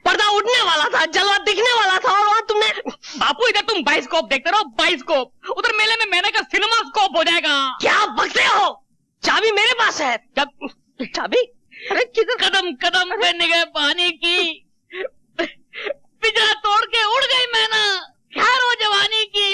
पर्दा उठने वाला था, जलवा दिखने वाला था, और वहां तुमने। बापू इधर तुम बाइस्कोप देखते रहो, बाइस्कोप। उधर मेले में मैंने का सिनेमा स्कोप हो जाएगा। क्या बकते हो? चाबी मेरे पास है। चाबी? अरे किधर? कदम कदम पे निगहबानी की, पिंजरा तोड़ के उड़ गई मैना। खैर हो जवानी की।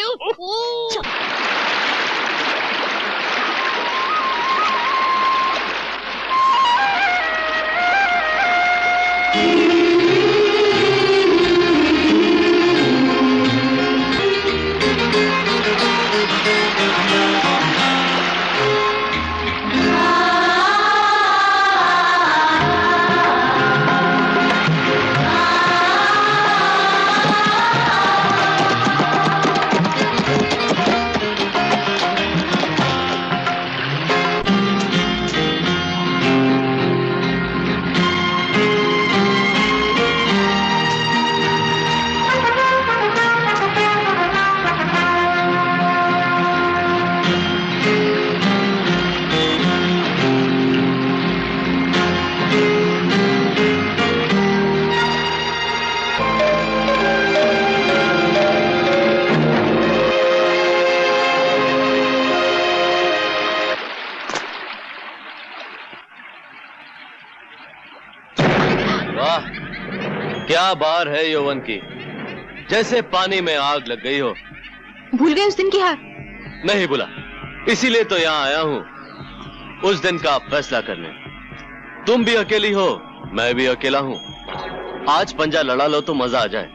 क्या बार है यौवन की, जैसे पानी में आग लग गई हो। भूल गए उस दिन की हार? नहीं भूला, इसीलिए तो यहाँ आया हूँ उस दिन का फैसला करने। तुम भी अकेली हो, मैं भी अकेला हूँ। आज पंजा लड़ा लो तो मजा आ जाए।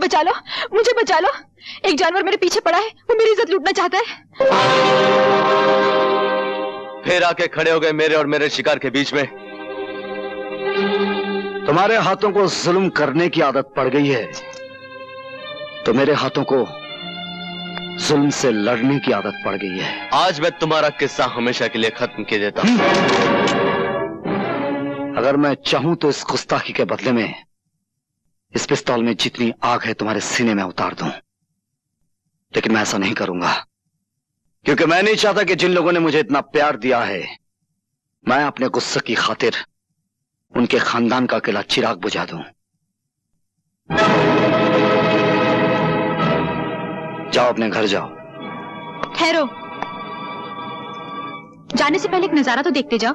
बचा लो, मुझे बचा लो। एक जानवर मेरे पीछे पड़ा है, वो मेरी इज्जत लूटना चाहता है। फिर आके खड़े हो गए मेरे और मेरे शिकार के बीच में। तुम्हारे हाथों को जुल्म करने की आदत पड़ गई है, तो मेरे हाथों को जुल्म से लड़ने की आदत पड़ गई है। आज मैं तुम्हारा किस्सा हमेशा के लिए खत्म कर देता हूं। अगर मैं चाहूं तो इस गुस्ताखी के बदले में इस पिस्तौल में जितनी आग है तुम्हारे सीने में उतार दूं, लेकिन मैं ऐसा नहीं करूंगा, क्योंकि मैं नहीं चाहता कि जिन लोगों ने मुझे इतना प्यार दिया है, मैं अपने गुस्से की खातिर उनके खानदान का अकेला चिराग बुझा दूं। जाओ, अपने घर जाओ। ठहरो, जाने से पहले एक नजारा तो देखते जाओ।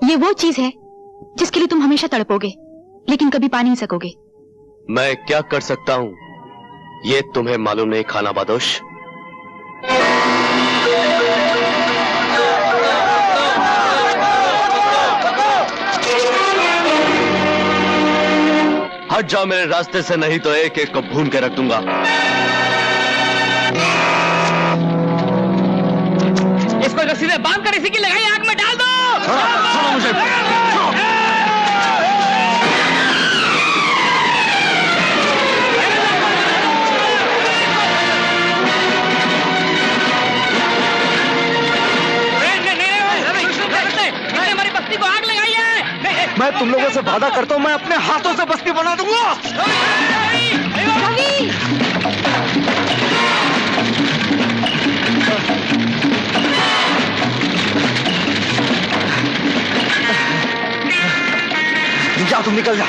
ये वो चीज है जिसके लिए तुम हमेशा तड़पोगे, लेकिन कभी पा नहीं सकोगे। मैं क्या कर सकता हूं ये तुम्हें मालूम नहीं खाना बादोश। हट जाओ मेरे रास्ते से, नहीं तो एक एक को भून के रख दूंगा। इसको रस्सी में बांध कर इसी की लगाई आग में डाल दो। सुनो मुझे, हमारी बस्ती को आग लगाई है। मैं तुम लोगों से वादा करता हूं, मैं अपने हाथों से बस्ती बना दूंगा। जा, तुम निकल जा।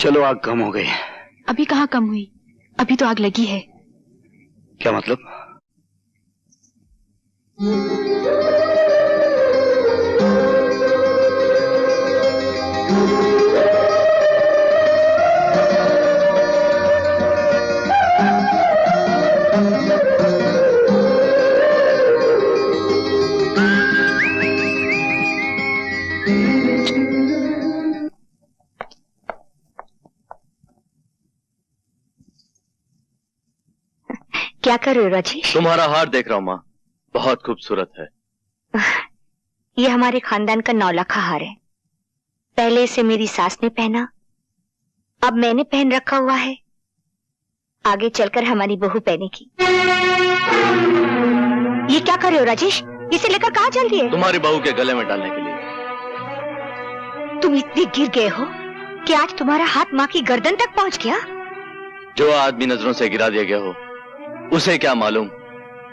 चलो, आग कम हो गई। अभी कहाँ कम हुई, अभी तो आग लगी है। क्या मतलब? क्या कर रहे हो राजेश? तुम्हारा हार देख रहा हूं माँ, बहुत खूबसूरत है। ये हमारे खानदान का 9 लाखा हार है। पहले इसे मेरी सास ने पहना, अब मैंने पहन रखा हुआ है, आगे चलकर हमारी बहू पहनेगी। ये क्या कर रहे हो राजेश? इसे लेकर कहाँ चल रही है? तुम्हारी बहू के गले में डालने के लिए। तुम इतने गिर गए हो कि आज तुम्हारा हाथ माँ की गर्दन तक पहुँच गया। जो आदमी नजरों से गिरा दिया गया हो, उसे क्या मालूम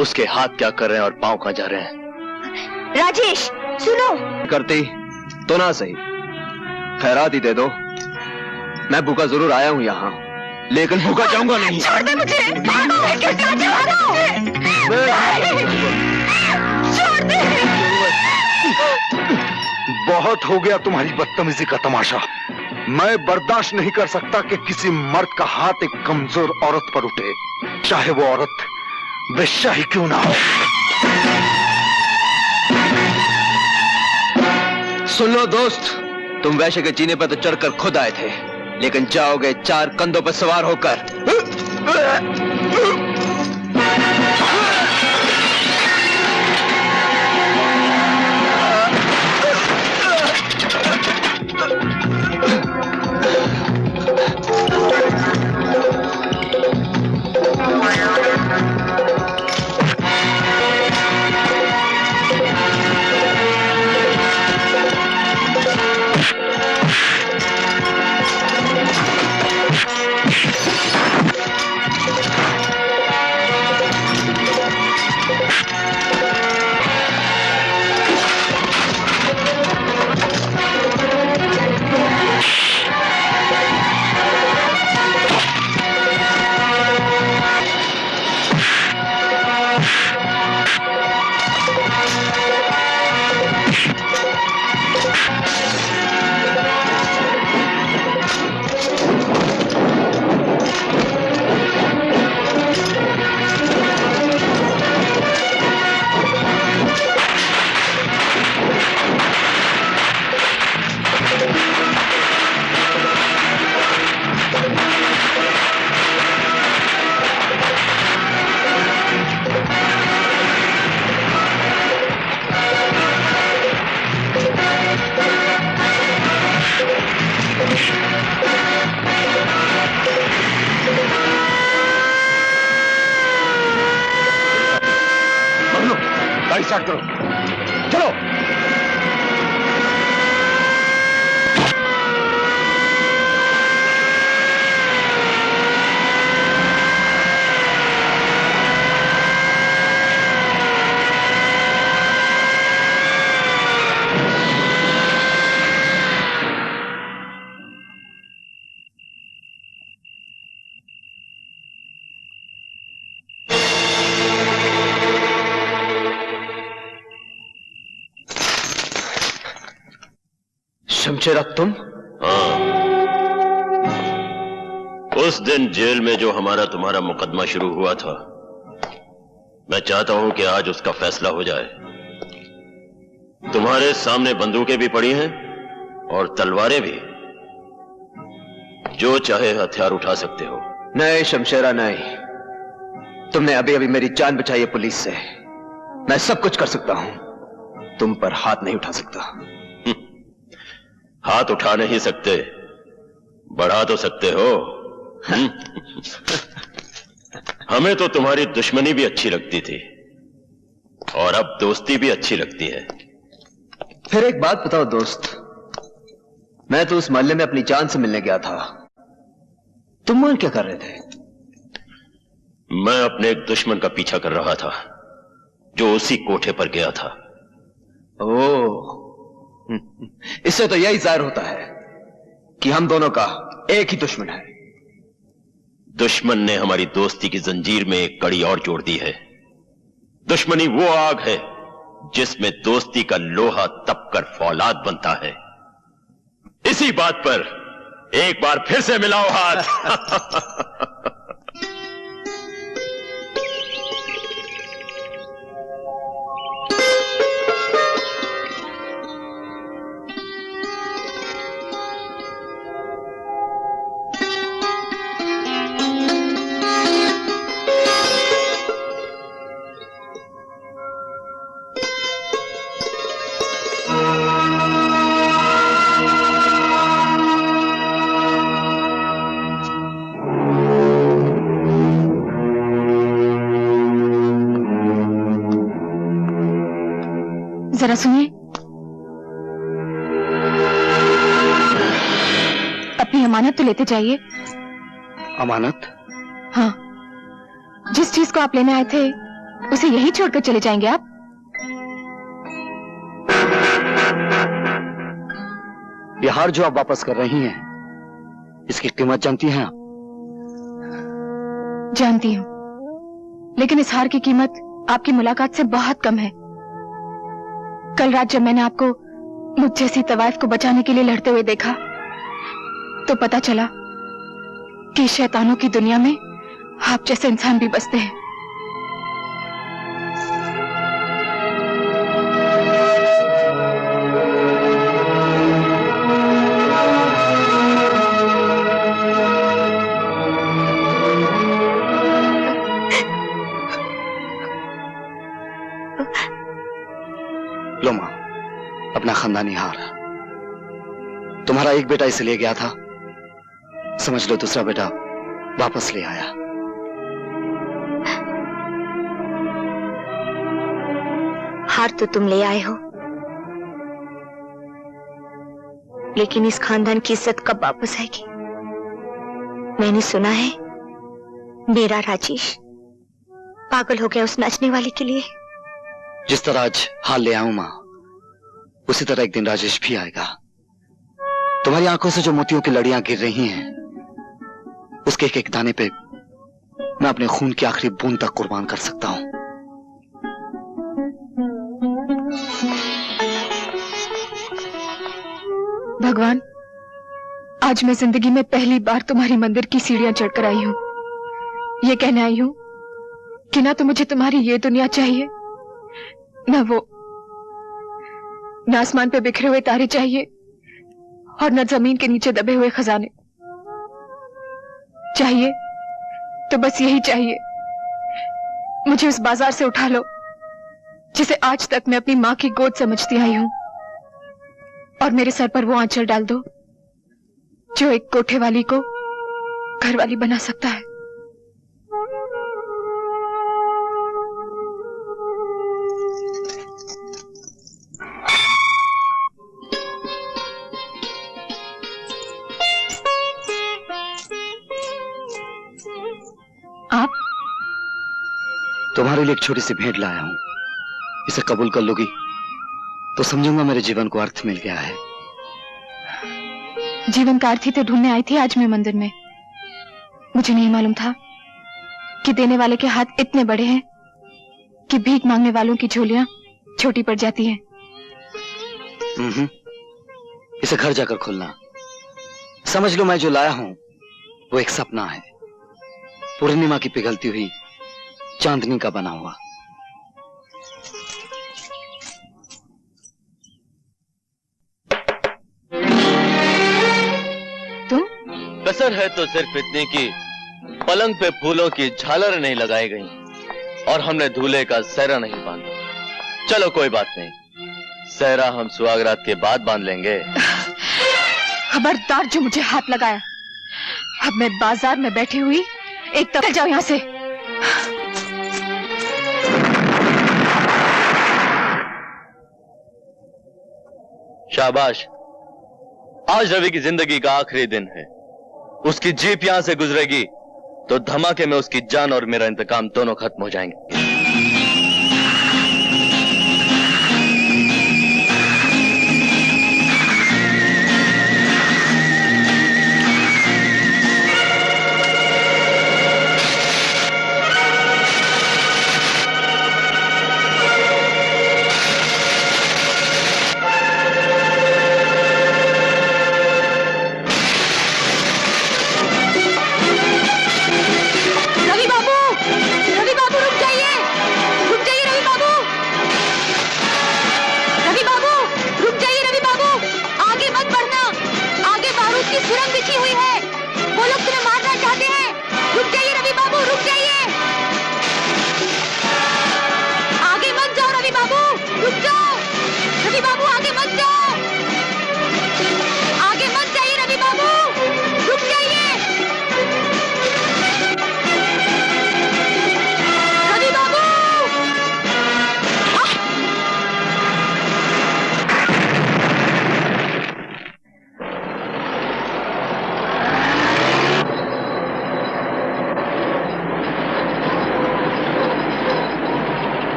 उसके हाथ क्या कर रहे हैं और पांव कहां जा रहे हैं। राजेश सुनो, करती तो ना सही, खैरात ही दे दो। मैं भूखा जरूर आया हूं यहाँ, लेकिन भूखा जाऊंगा नहीं। छोड़ दे मुझे, छोड़ दे। बहुत हो गया तुम्हारी बदतमीजी का तमाशा। मैं बर्दाश्त नहीं कर सकता कि किसी मर्द का हाथ एक कमजोर औरत पर उठे, चाहे वो औरत वेश्या ही क्यों ना हो। सुन लो दोस्त, तुम वैश्य के जीने पर तो चढ़कर खुद आए थे, लेकिन जाओगे 4 कंधों पर सवार होकर। गाड़ी स्टार्ट करो, चलो। शमशेरा, तुम? हाँ, उस दिन जेल में जो हमारा तुम्हारा मुकदमा शुरू हुआ था, मैं चाहता हूं कि आज उसका फैसला हो जाए। तुम्हारे सामने बंदूकें भी पड़ी हैं और तलवारें भी, जो चाहे हथियार उठा सकते हो। नहीं शमशेरा, नहीं। तुमने अभी अभी मेरी जान बचाई है पुलिस से। मैं सब कुछ कर सकता हूं, तुम पर हाथ नहीं उठा सकता। हाथ उठा नहीं सकते, बढ़ा तो सकते हो। हमें तो तुम्हारी दुश्मनी भी अच्छी लगती थी और अब दोस्ती भी अच्छी लगती है। फिर एक बात बताओ दोस्त, मैं तो उस मोहल्ले में अपनी जान से मिलने गया था, तुम वहां क्या कर रहे थे? मैं अपने एक दुश्मन का पीछा कर रहा था जो उसी कोठे पर गया था। ओह, इससे तो यही जाहिर होता है कि हम दोनों का एक ही दुश्मन है। दुश्मन ने हमारी दोस्ती की जंजीर में एक कड़ी और जोड़ दी है। दुश्मनी वो आग है जिसमें दोस्ती का लोहा तपकर फौलाद बनता है। इसी बात पर एक बार फिर से मिलाओ हाथ। जरा सुनिए, अपनी अमानत तो लेते जाइए। अमानत? हाँ, जिस चीज को आप लेने आए थे उसे यही छोड़कर चले जाएंगे आप? ये हार जो आप वापस कर रही हैं, इसकी कीमत जानती हैं आप? जानती हूँ, लेकिन इस हार की कीमत आपकी मुलाकात से बहुत कम है। कल रात जब मैंने आपको मुझ जैसी तवाइफ को बचाने के लिए लड़ते हुए देखा तो पता चला कि शैतानों की दुनिया में आप जैसे इंसान भी बसते हैं। लो मां, अपना खानदानी हार। तुम्हारा एक बेटा इसे ले गया था, समझ लो दूसरा बेटा वापस ले आया। हार तो तुम ले आए हो, लेकिन इस खानदान की इज्जत कब वापस आएगी? मैंने सुना है मेरा राजेश पागल हो गया उस नाचने वाले के लिए। जिस तरह आज हाल ले आऊं मां, उसी तरह एक दिन राजेश भी आएगा। तुम्हारी आंखों से जो मोतियों की लड़ियां गिर रही हैं, उसके एक एक दाने पे मैं अपने खून की आखिरी बूंद तक कुर्बान कर सकता हूं। भगवान, आज मैं जिंदगी में पहली बार तुम्हारी मंदिर की सीढ़ियां चढ़कर आई हूं। ये कहने आई हूं कि ना तो मुझे तुम्हारी ये दुनिया चाहिए, न वो, न आसमान पे बिखरे हुए तारे चाहिए और न जमीन के नीचे दबे हुए खजाने। चाहिए तो बस यही चाहिए, मुझे उस बाजार से उठा लो जिसे आज तक मैं अपनी मां की गोद समझती आई हूं, और मेरे सर पर वो आंचल डाल दो जो एक कोठे वाली को घर वाली बना सकता है। तुम्हारे लिए एक छोटी सी भेंट लाया हूं, इसे कबूल कर लोगी तो समझूंगा मेरे जीवन को अर्थ मिल गया है। जीवन का अर्थ ही तो ढूंढने आई थी आज मैं मंदिर में। मुझे नहीं मालूम था कि देने वाले के हाथ इतने बड़े हैं कि भीख मांगने वालों की झोलियां छोटी पड़ जाती हैं। इसे घर जाकर खोलना। समझ लो मैं जो लाया हूं वो एक सपना है, पूर्णिमा की पिघलती हुई चांदनी का बना हुआ। तुम? कसर है तो सिर्फ इतनी कि पलंग पे फूलों की झालर नहीं लगाई गई और हमने दूल्हे का सहरा नहीं बांधा। चलो कोई बात नहीं, सहरा हम सुहागरात के बाद बांध लेंगे। खबरदार जो मुझे हाथ लगाया। अब मैं बाजार में बैठी हुई एक तरफ जाओ यहां से। शाबाश, आज रवि की जिंदगी का आखिरी दिन है। उसकी जीप यहां से गुजरेगी तो धमाके में उसकी जान और मेरा इंतकाम दोनों खत्म हो जाएंगे।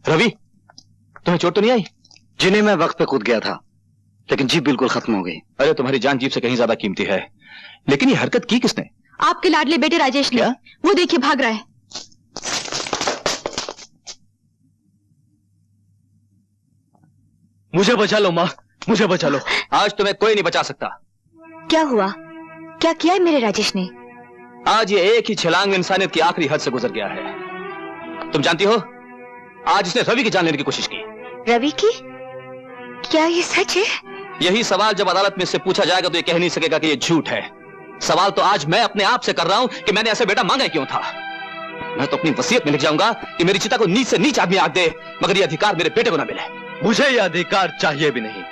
रवि, तुम्हें चोट तो नहीं आई? जिन्हें मैं वक्त पे कूद गया था, लेकिन जीप बिल्कुल खत्म हो गई। अरे तुम्हारी जान जीप से कहीं ज्यादा कीमती है। लेकिन ये हरकत की किसने? आपके लाडले बेटे राजेश ने। वो देखिए भाग रहा है। मुझे बचा लो माँ, मुझे बचा लो। आज तुम्हें कोई नहीं बचा सकता। क्या हुआ? क्या किया है मेरे राजेश ने? आज ये एक ही छलांग इंसानियत की आखिरी हद से गुजर गया है। तुम जानती हो, आज इसने रवि की जान लेने की कोशिश की। रवि की? क्या ये सच है? यही सवाल जब अदालत में इससे पूछा जाएगा तो ये कह नहीं सकेगा कि ये झूठ है। सवाल तो आज मैं अपने आप से कर रहा हूं कि मैंने ऐसे बेटा मांगा क्यों था। मैं तो अपनी वसीयत में लिख जाऊंगा कि मेरी चिता को नीच से नीच आदमी आग दे, मगर ये अधिकार मेरे बेटे को ना मिले। मुझे ये अधिकार चाहिए भी नहीं।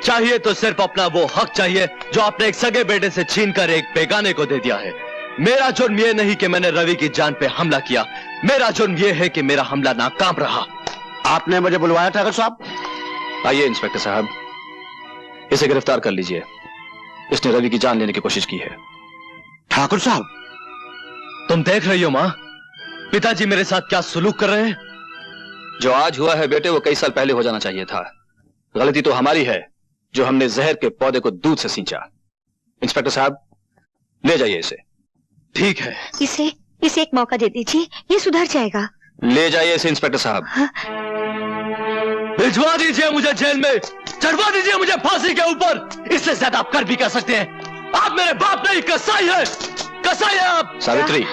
चाहिए तो सिर्फ अपना वो हक चाहिए जो आपने एक सगे बेटे से छीनकर एक बेगाने को दे दिया है। मेरा जुर्म ये नहीं कि मैंने रवि की जान पे हमला किया, मेरा जुर्म ये है कि मेरा हमला नाकाम रहा। आपने मुझे बुलवाया था साहब? आइए इंस्पेक्टर साहब, इसे गिरफ्तार कर लीजिए। इसने रवि की जान लेने की कोशिश की है। ठाकुर साहब, तुम देख रही हो माँ, पिताजी मेरे साथ क्या सुलूक कर रहे हैं। जो आज हुआ है बेटे, वो कई साल पहले हो जाना चाहिए था। गलती तो हमारी है जो हमने जहर के पौधे को दूध से सींचा। इंस्पेक्टर साहब, ले जाइए इसे। ठीक है। इसे एक मौका दे दीजिए, ये सुधर जाएगा। ले जाइए इसे इंस्पेक्टर साहब। भिजवा दीजिए मुझे जेल में, चढ़वा दीजिए मुझे फांसी के ऊपर। इससे ज्यादा आप कर भी कर सकते हैं। आप मेरे बाप नहीं, कसाई है, कसाई है आप। सावित्री,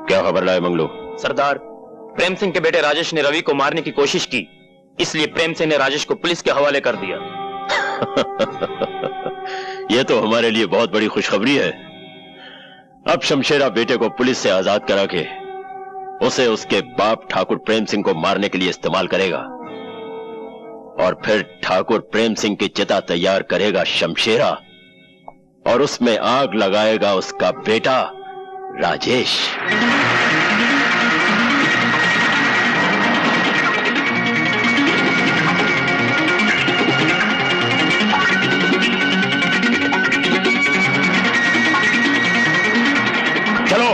क्या खबर लाए मंगलू? सरदार, प्रेम सिंह के बेटे राजेश ने रवि को मारने की कोशिश की, इसलिए प्रेम सिंह ने राजेश को पुलिस के हवाले कर दिया। यह तो हमारे लिए बहुत बड़ी खुशखबरी है। अब शमशेरा बेटे को पुलिस से आजाद करा के उसे उसके बाप ठाकुर प्रेम सिंह को मारने के लिए इस्तेमाल करेगा और फिर ठाकुर प्रेम सिंह की चिता तैयार करेगा शमशेरा और उसमें आग लगाएगा उसका बेटा राजेश। चलो।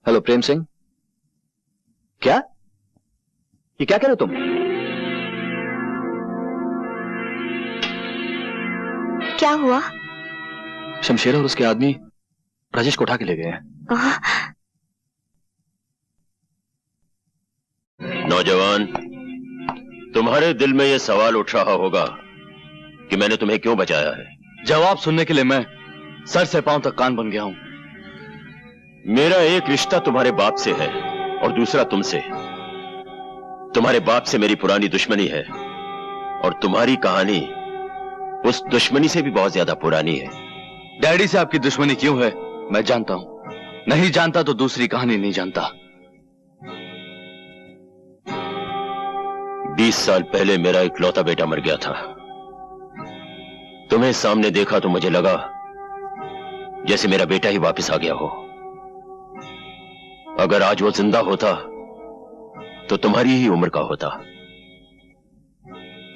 हेलो प्रेम सिंह, क्या ये क्या कह रहे हो तुम? क्या हुआ? शमशेरा और उसके आदमी राजेश को उठा के ले गए हैं। नौजवान, तुम्हारे दिल में यह सवाल उठ रहा होगा कि मैंने तुम्हें क्यों बचाया है। जवाब सुनने के लिए मैं सर से पांव तक कान बन गया हूं। मेरा एक रिश्ता तुम्हारे बाप से है और दूसरा तुमसे। तुम्हारे बाप से मेरी पुरानी दुश्मनी है और तुम्हारी कहानी उस दुश्मनी से भी बहुत ज्यादा पुरानी है। डैडी से आपकी दुश्मनी क्यों है मैं जानता हूं, नहीं जानता तो दूसरी कहानी नहीं जानता। 20 साल पहले मेरा इकलौता बेटा मर गया था। तुम्हें सामने देखा तो मुझे लगा जैसे मेरा बेटा ही वापस आ गया हो। अगर आज वो जिंदा होता तो तुम्हारी ही उम्र का होता।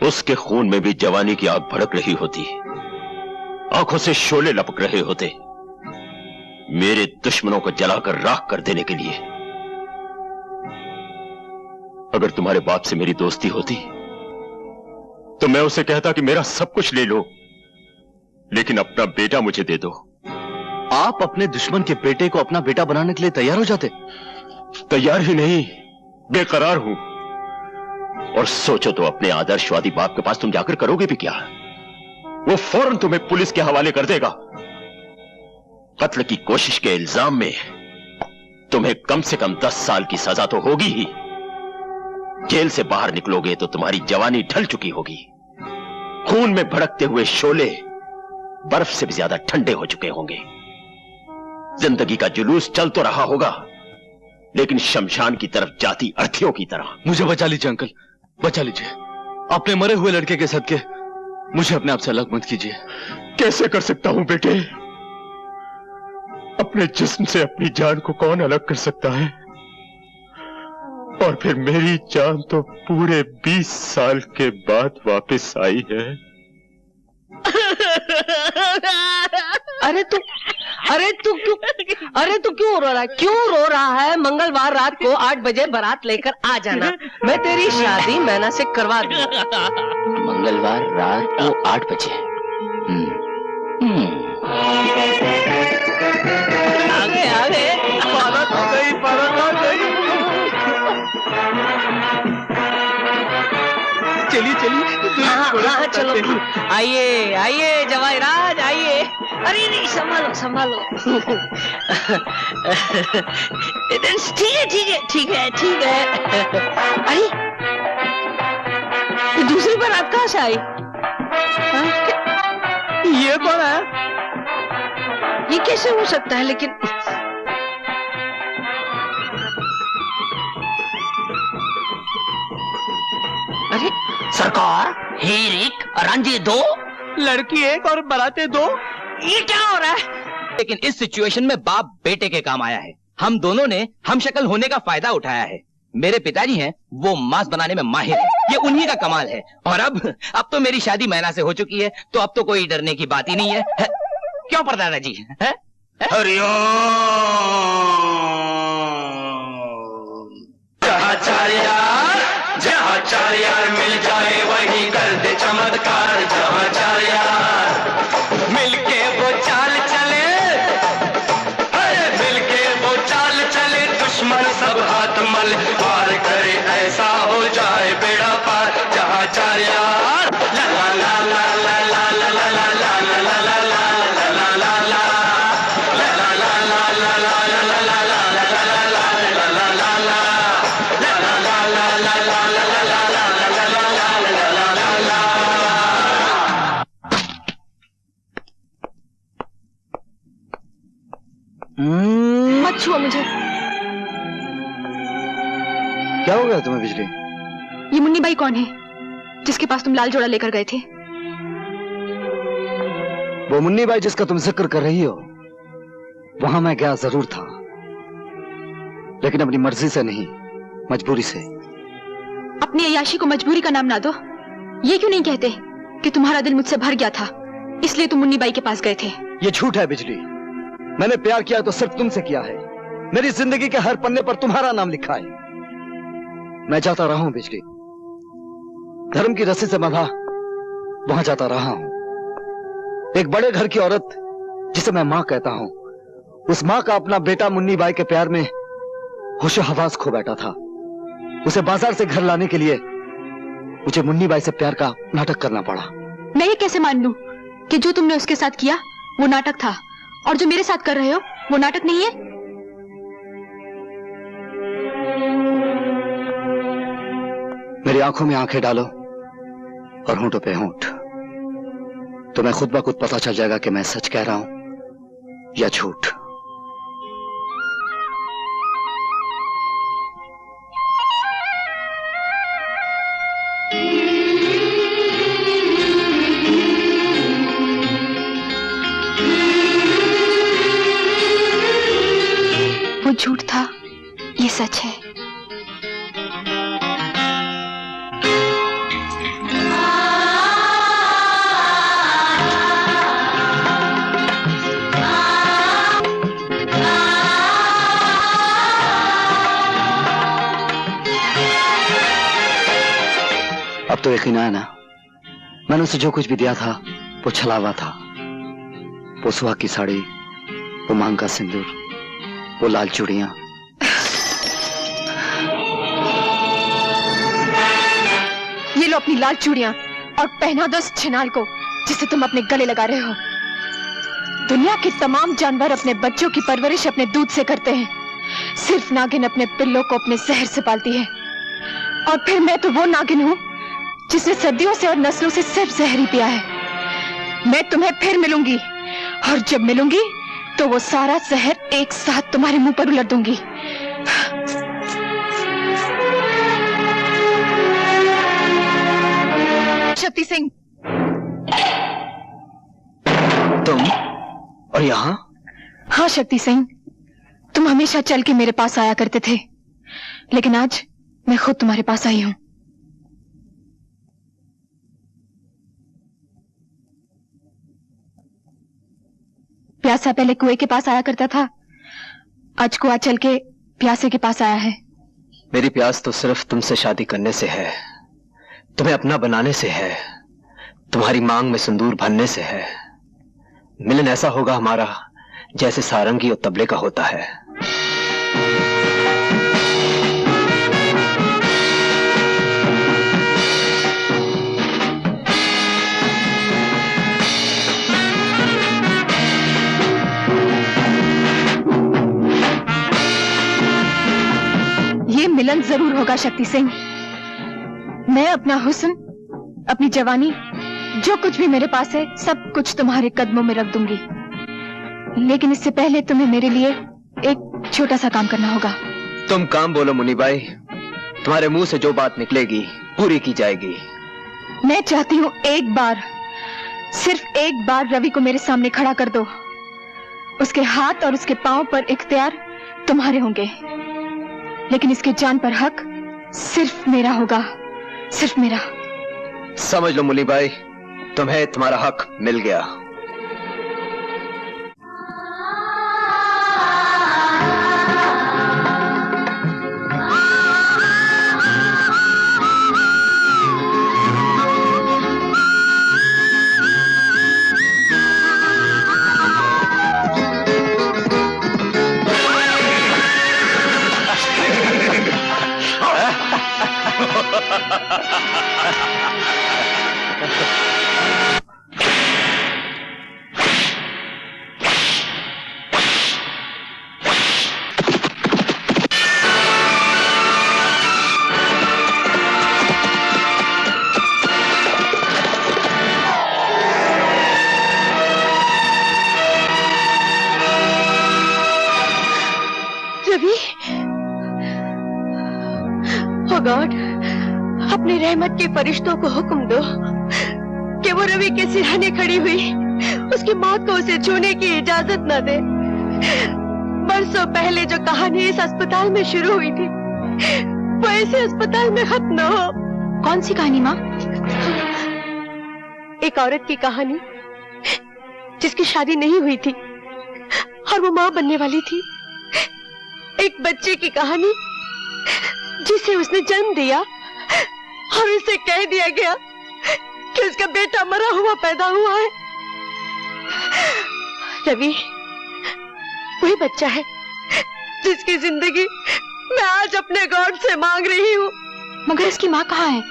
उसके खून में भी जवानी की आग भड़क रही होती, आंखों से शोले लपक रहे होते, मेरे दुश्मनों को जलाकर राख कर देने के लिए। अगर तुम्हारे बाप से मेरी दोस्ती होती तो मैं उसे कहता कि मेरा सब कुछ ले लो, लेकिन अपना बेटा मुझे दे दो। आप अपने दुश्मन के बेटे को अपना बेटा बनाने के लिए तैयार हो जाते? तैयार ही नहीं, बेकरार हूं। और सोचो तो अपने आदर्शवादी बाप के पास तुम जाकर करोगे भी क्या? वो फौरन तुम्हें पुलिस के हवाले कर देगा। कत्ल की कोशिश के इल्जाम में तुम्हें कम से कम 10 साल की सजा तो होगी ही। जेल से बाहर निकलोगे तो तुम्हारी जवानी ढल चुकी होगी। खून में भड़कते हुए शोले बर्फ से भी ज्यादा ठंडे हो चुके होंगे। जिंदगी का जुलूस चल तो रहा होगा, लेकिन शमशान की तरफ जाती अर्थियों की तरह। मुझे बचा लीजिए अंकल, बचा लीजिए। अपने मरे हुए लड़के के सदके मुझे अपने आप से अलग मत कीजिए। कैसे कर सकता हूं बेटे? अपने जिस्म से अपनी जान को कौन अलग कर सकता है? और फिर मेरी जान तो पूरे 20 साल के बाद वापस आई है। अरे तू क्यों रो रहा है? क्यों रो रहा है? मंगलवार रात को 8 बजे बारात लेकर आ जाना, मैं तेरी शादी मैना से करवा दूंगा। मंगलवार रात को 8 बजे। आगे बारात आ गई, बारात आ गई। चलिए हाँ चलो, आइए जवाहराज आइए। अरे नहीं, संभालो। ठीक है। अरे दूसरी बारात कहाँ से आई? ये कौन है? ये कैसे हो सकता है? लेकिन सरकार, हीर एक, रांझे 2, लड़की 1 और बराते 2, ये क्या हो रहा है? लेकिन इस सिचुएशन में बाप बेटे के काम आया है। हम दोनों ने हम शक्ल होने का फायदा उठाया है। मेरे पिताजी हैं, वो मांस बनाने में माहिर है, ये उन्हीं का कमाल है। और अब तो मेरी शादी मैना से हो चुकी है, तो अब तो कोई डरने की बात ही नहीं है, है? क्यों परदादा जी? है? जहाँ चार यार मिल जाए वहीं कर दे चमत्कार। जहाँ चार यार मिलके वो चाल चले, अरे मिलके वो चाल चले, दुश्मन सब हाथ मल पार करे, ऐसा हो जाए बेड़ा पार। जहाँ चार यार ला ला ला ला ला ला ला ला ला ला ला ला ला ला ला ला ला मत छुओ मुझे। क्या हो गया तुम्हें बिजली? ये मुन्नी बाई कौन है जिसके पास तुम लाल जोड़ा लेकर गए थे? वो मुन्नी बाई जिसका तुम जिक्र कर रही हो, वहां मैं गया जरूर था, लेकिन अपनी मर्जी से नहीं, मजबूरी से। अपनी अय्याशी को मजबूरी का नाम ना दो। ये क्यों नहीं कहते कि तुम्हारा दिल मुझसे भर गया था, इसलिए तुम मुन्नी बाई के पास गए थे? ये झूठ है बिजली। मैंने प्यार किया तो सिर्फ तुमसे किया है। मेरी जिंदगी के हर पन्ने पर तुम्हारा नाम लिखा है। मैं जाता रहा हूं बिजली, धर्म की रस्सी से बंधा वहां जाता रहा हूं। एक बड़े घर की औरत जिसे मैं मां कहता हूं, उस मां का अपना बेटा मुन्नी बाई के प्यार में होशो हवास खो बैठा था। उसे बाजार से घर लाने के लिए मुझे मुन्नी बाई से प्यार का नाटक करना पड़ा। मैं ये कैसे मान लूं कि जो तुमने उसके साथ किया वो नाटक था, और जो मेरे साथ कर रहे हो वो नाटक नहीं है? मेरी आंखों में आंखें डालो और होंठों पे होंठ, तो मैं खुद ब खुद पता चल जाएगा कि मैं सच कह रहा हूं या झूठ। वो झूठ था, ये सच है। अब तो यकीन आया ना, मैंने उसे जो कुछ भी दिया था वो छलावा था। वो सुहाग की साड़ी, वो मांग का सिंदूर, वो लाल चूड़ियां। ये लो अपनी लाल चूड़ियां और पहना दो उस छिनाल को जिसे तुम अपने गले लगा रहे हो। दुनिया के तमाम जानवर अपने बच्चों की परवरिश अपने दूध से करते हैं, सिर्फ नागिन अपने पिल्लों को अपने जहर से पालती है। और फिर मैं तो वो नागिन हूं जिसने सदियों से और नस्लों से सिर्फ जहर ही पिया है। मैं तुम्हें फिर मिलूंगी, और जब मिलूंगी तो वो सारा जहर एक साथ तुम्हारे मुंह पर उलट दूंगी। शक्ति सिंह, तुम और यहाँ? हाँ शक्ति सिंह, तुम हमेशा चल के मेरे पास आया करते थे, लेकिन आज मैं खुद तुम्हारे पास आई हूं। प्यासा पहले कुएं के पास आया करता था, आज कुआं चल के प्यासे के पास आया है। मेरी प्यास तो सिर्फ तुमसे शादी करने से है, तुम्हें अपना बनाने से है, तुम्हारी मांग में सिंदूर भरने से है। मिलन ऐसा होगा हमारा जैसे सारंगी और तबले का होता है। ये मिलन जरूर होगा शक्ति सिंह। मैं अपना हुस्न, अपनी जवानी, जो कुछ भी मेरे पास है, सब कुछ तुम्हारे कदमों में रख दूंगी। लेकिन इससे पहले तुम्हें मेरे लिए एक छोटा सा काम करना होगा। तुम काम बोलो मुन्नी बाई, तुम्हारे मुंह से जो बात निकलेगी पूरी की जाएगी। मैं चाहती हूँ एक बार, सिर्फ एक बार रवि को मेरे सामने खड़ा कर दो। उसके हाथ और उसके पांव पर इख्तियार तुम्हारे होंगे, लेकिन इसके जान पर हक सिर्फ मेरा होगा, सिर्फ मेरा। समझ लो मुन्नी भाई, तुम्हें तुम्हारा हक मिल गया। रवि, ओ गॉड, अपने रहमत के फरिश्तों को हुक्म दो कि वो रवि के सिरहाने खड़ी हुई उसकी मौत को उसे छूने की इजाजत न दे। बरसों पहले जो कहानी इस अस्पताल में शुरू हुई थी, वो ऐसे अस्पताल में खत्म न हो। कौन सी कहानी माँ? एक औरत की कहानी जिसकी शादी नहीं हुई थी और वो माँ बनने वाली थी। एक बच्चे की कहानी जिसे उसने जन्म दिया और उसे कह दिया गया कि उसका बेटा मरा हुआ पैदा हुआ है। रवि वही बच्चा है जिसकी जिंदगी मैं आज अपने गॉड से मांग रही हूँ। मगर इसकी माँ कहाँ है?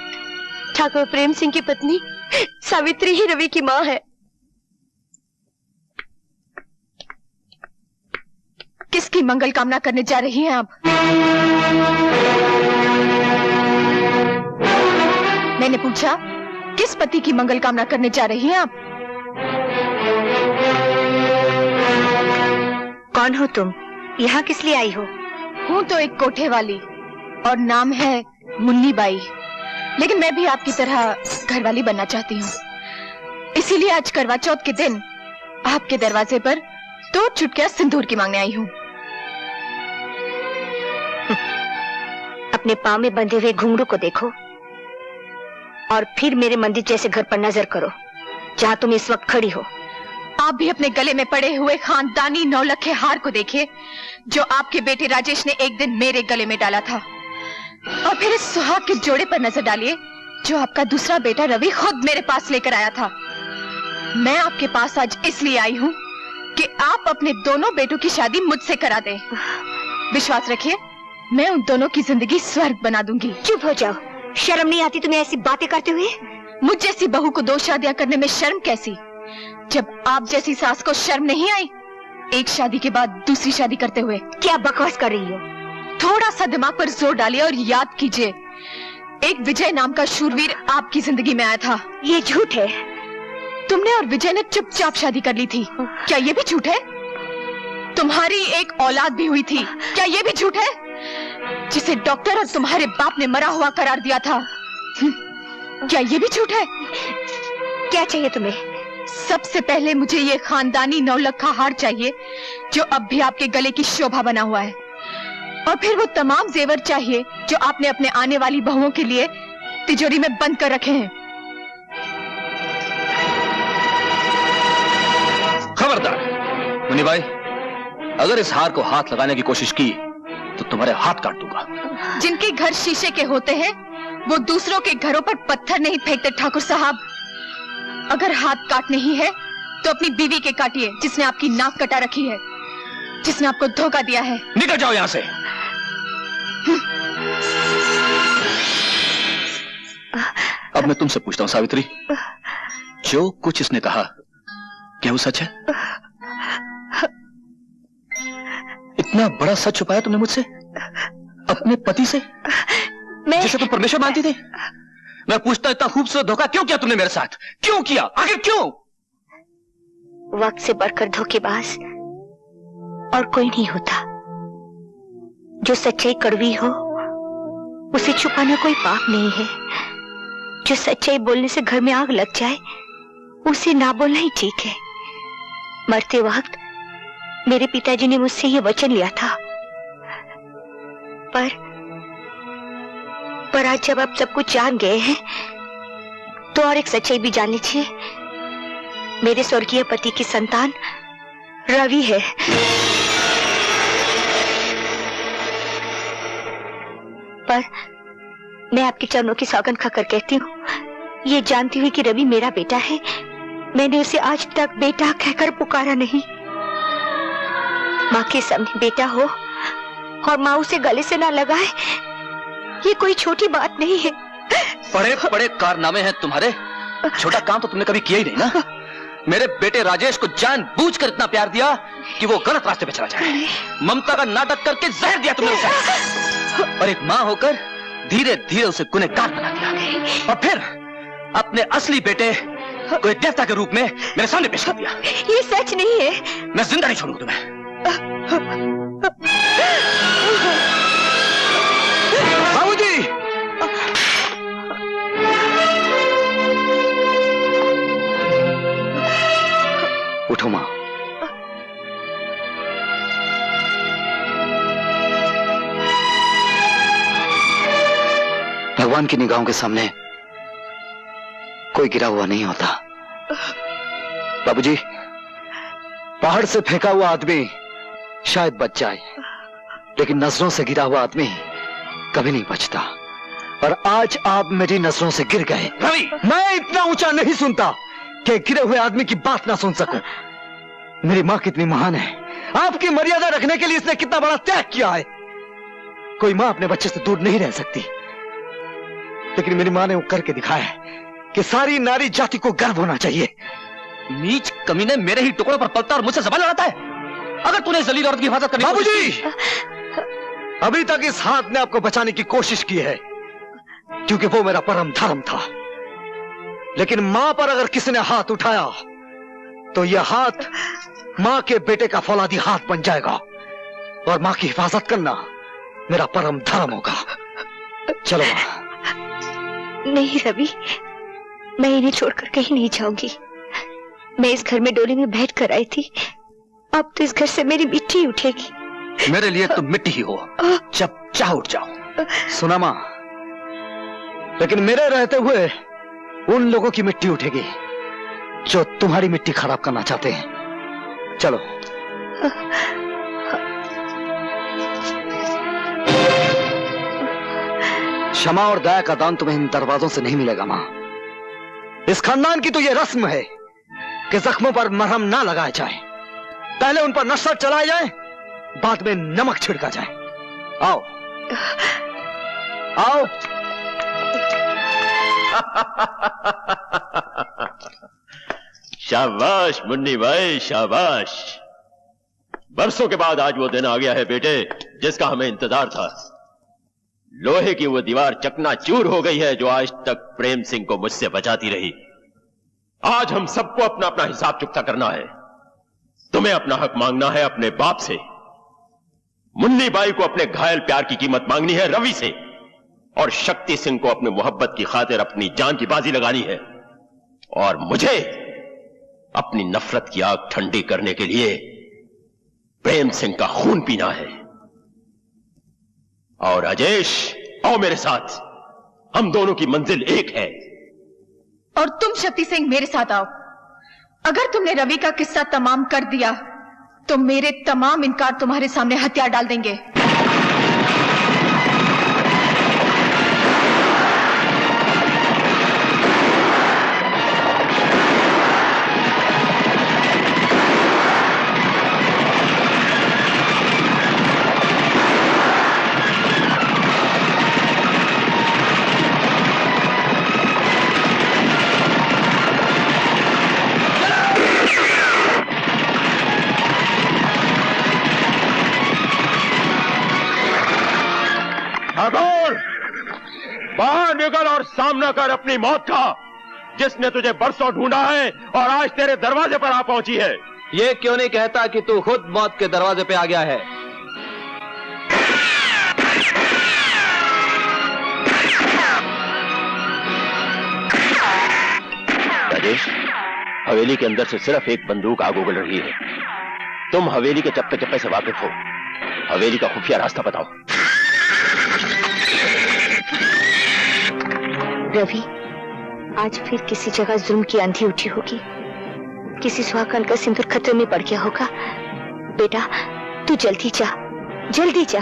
ठाकुर प्रेम सिंह की पत्नी सावित्री ही रवि की माँ है। किसकी मंगल कामना करने जा रही हैं आप? मैंने पूछा, किस पति की मंगल कामना करने जा रही हैं आप? कौन हो तुम? यहाँ किस लिए आई हो? हूँ तो एक कोठे वाली और नाम है मुन्नी बाई, लेकिन मैं भी आपकी तरह घरवाली बनना चाहती हूँ। इसीलिए आज करवा चौथ के दिन आपके दरवाजे पर 2 चुटकियां सिंदूर की मांगने आई हूँ। अपने पांव में बंधे हुए घुंघरू को देखो और फिर मेरे मंदिर जैसे घर पर नजर करो जहाँ तुम इस वक्त खड़ी हो। आप भी अपने गले में पड़े हुए खानदानी 9 लखे हार को देखिए जो आपके बेटे राजेश ने एक दिन मेरे गले में डाला था, और फिर इस सुहाग के जोड़े पर नजर डालिए जो आपका दूसरा बेटा रवि खुद मेरे पास लेकर आया था। मैं आपके पास आज इसलिए आई हूँ कि आप अपने दोनों बेटों की शादी मुझसे करा दें। विश्वास रखिए, मैं उन दोनों की जिंदगी स्वर्ग बना दूंगी। चुप हो जाओ, शर्म नहीं आती तुम्हें ऐसी बातें करते हुए? मुझ जैसी बहू को 2 शादियां करने में शर्म कैसी, जब आप जैसी सास को शर्म नहीं आई एक शादी के बाद दूसरी शादी करते हुए? क्या बकवास कर रही हो? थोड़ा सा दिमाग पर जोर डालिए और याद कीजिए, एक विजय नाम का शूरवीर आपकी जिंदगी में आया था। ये झूठ है। तुमने और विजय ने चुपचाप शादी कर ली थी, क्या ये भी झूठ है? तुम्हारी एक औलाद भी हुई थी, क्या ये भी झूठ है? जिसे डॉक्टर और तुम्हारे बाप ने मरा हुआ करार दिया था, क्या ये भी झूठ है? क्या चाहिए तुम्हें? सबसे पहले मुझे ये खानदानी 9 लखा हार चाहिए जो अब भी आपके गले की शोभा बना हुआ है, और फिर वो तमाम जेवर चाहिए जो आपने अपने आने वाली बहुओं के लिए तिजोरी में बंद कर रखे हैं। खबरदार मुन्नी भाई, अगर इस हार को हाथ लगाने की कोशिश की तो तुम्हारे हाथ काट दूंगा। जिनके घर शीशे के होते हैं वो दूसरों के घरों पर पत्थर नहीं फेंकते ठाकुर साहब। अगर हाथ काटने ही है तो अपनी बीवी के काटिए जिसने आपकी नाक कटा रखी है, जिसने आपको धोखा दिया है। निकल जाओ यहाँ से। अब मैं तुमसे पूछता हूँ सावित्री, जो कुछ इसने कहा क्या वो सच है? इतना बड़ा सच छुपाया तुमने मुझसे, अपने पति से, जिसे तुम परमेश्वर मानती थी? मैं पूछता इतना खूबसूरत धोखा क्यों किया तुमने मेरे साथ? क्यों किया? आखिर क्यों? वक्त से बढ़कर धोखेबाज और कोई नहीं होता। जो सच्चाई कड़वी हो उसे छुपाना कोई पाप नहीं है। जो सच्चाई बोलने से घर में आग लग जाए उसे ना बोलना ही ठीक है। मरते वक्त मेरे पिताजी ने मुझसे ये वचन लिया था, पर आज जब आप सब कुछ जान गए हैं तो और एक सच्चाई भी जान लीजिए। मेरे स्वर्गीय पति की संतान रवि है। पर मैं आपके चरणों की सौगंध खाकर कहती हूँ, ये जानती हुई कि रवि मेरा बेटा है, मैंने उसे आज तक बेटा कहकर पुकारा नहीं। माँ के सामने बेटा हो और माँ उसे गले से ना लगाए, ये कोई छोटी बात नहीं है। बड़े बड़े कारनामे हैं तुम्हारे, छोटा काम तो तुमने कभी किया ही नहीं ना। मेरे बेटे राजेश को जानबूझकर इतना प्यार दिया कि वो गलत रास्ते पे चला जाए। ममता का नाटक करके जहर दिया तुमने उसे, और एक माँ होकर धीरे धीरे उसे गुनहगार बना दिया, और फिर अपने असली बेटे को एक देवता के रूप में मेरे सामने पेश कर दिया। ये सच नहीं है। मैं जिंदा नहीं छोड़ूंगा तुम्हें। बाबूजी! उठो मां। भगवान की निगाहों के सामने कोई गिरा हुआ नहीं होता। बाबूजी, पहाड़ से फेंका हुआ आदमी शायद बच जाए, लेकिन नजरों से गिरा हुआ आदमी कभी नहीं बचता। और आज आप मेरी नजरों से गिर गए। रवि, मैं इतना ऊंचा नहीं सुनता कि गिरे हुए आदमी की बात ना सुन सकूं। मेरी मां कितनी महान है, आपकी मर्यादा रखने के लिए इसने कितना बड़ा त्याग किया है। कोई मां अपने बच्चे से दूर नहीं रह सकती, लेकिन मेरी मां ने वो करके दिखाया है कि सारी नारी जाति को गर्व होना चाहिए। नीच कमीने मेरे ही टुकड़ों पर पलता और मुझसे जबान लड़ाता है। अगर तूने जलील औरत की हिफाजत करनी, बाबूजी, अभी तक इस हाथ ने आपको बचाने की कोशिश की है, क्योंकि वो मेरा परम धर्म था। लेकिन मां पर अगर किसी ने हाथ उठाया तो यह हाथ मां के बेटे का फौलादी हाथ बन जाएगा, और मां की हिफाजत करना मेरा परम धर्म होगा। चलो मां। नहीं रवि, मैं इन्हें छोड़कर कहीं नहीं जाऊंगी। मैं इस घर में डोली में बैठ कर आई थी, अब तो इस घर से मेरी मिट्टी उठेगी। मेरे लिए तुम मिट्टी ही हो, जब चाह उठ जाओ। सुना मां, लेकिन मेरे रहते हुए उन लोगों की मिट्टी उठेगी जो तुम्हारी मिट्टी खराब करना चाहते हैं। चलो। क्षमा और दया का दान तुम्हें इन दरवाजों से नहीं मिलेगा मां। इस खानदान की तो यह रस्म है कि जख्मों पर मरहम ना लगाया जाए, पहले उन पर नशा चलाया जाए, बाद में नमक छिड़का जाए। आओ आओ। शाबाश मुन्नी भाई, शाबाश। बरसों के बाद आज वो दिन आ गया है बेटे, जिसका हमें इंतजार था। लोहे की वो दीवार चकनाचूर हो गई है जो आज तक प्रेम सिंह को मुझसे बचाती रही। आज हम सबको अपना अपना हिसाब चुकता करना है। तुम्हें अपना हक मांगना है अपने बाप से, मुन्नी बाई को अपने घायल प्यार की कीमत मांगनी है रवि से, और शक्ति सिंह को अपनी मोहब्बत की खातिर अपनी जान की बाजी लगानी है, और मुझे अपनी नफरत की आग ठंडी करने के लिए प्रेम सिंह का खून पीना है। और राजेश, आओ मेरे साथ, हम दोनों की मंजिल एक है। और तुम शक्ति सिंह मेरे साथ आओ। अगर तुमने रवि का किस्सा तमाम कर दिया तो मेरे तमाम इनकार तुम्हारे सामने हथियार डाल देंगे। बाहर निकल और सामना कर अपनी मौत का, जिसने तुझे बरसों ढूंढा है और आज तेरे दरवाजे पर आ पहुंची है। ये क्यों नहीं कहता कि तू खुद मौत के दरवाजे पे आ गया है? राजेश, हवेली के अंदर से सिर्फ एक बंदूक आग उगल रही है। तुम हवेली के चप्पे चप्पे से वाकिफ हो, हवेली का खुफिया रास्ता बताओ। रवि, आज फिर किसी जगह जुल्म की आंधी उठी होगी, किसी सुहागन का सिंदूर खतरे में पड़ गया होगा। बेटा, तू जल्दी जा, जल्दी जा।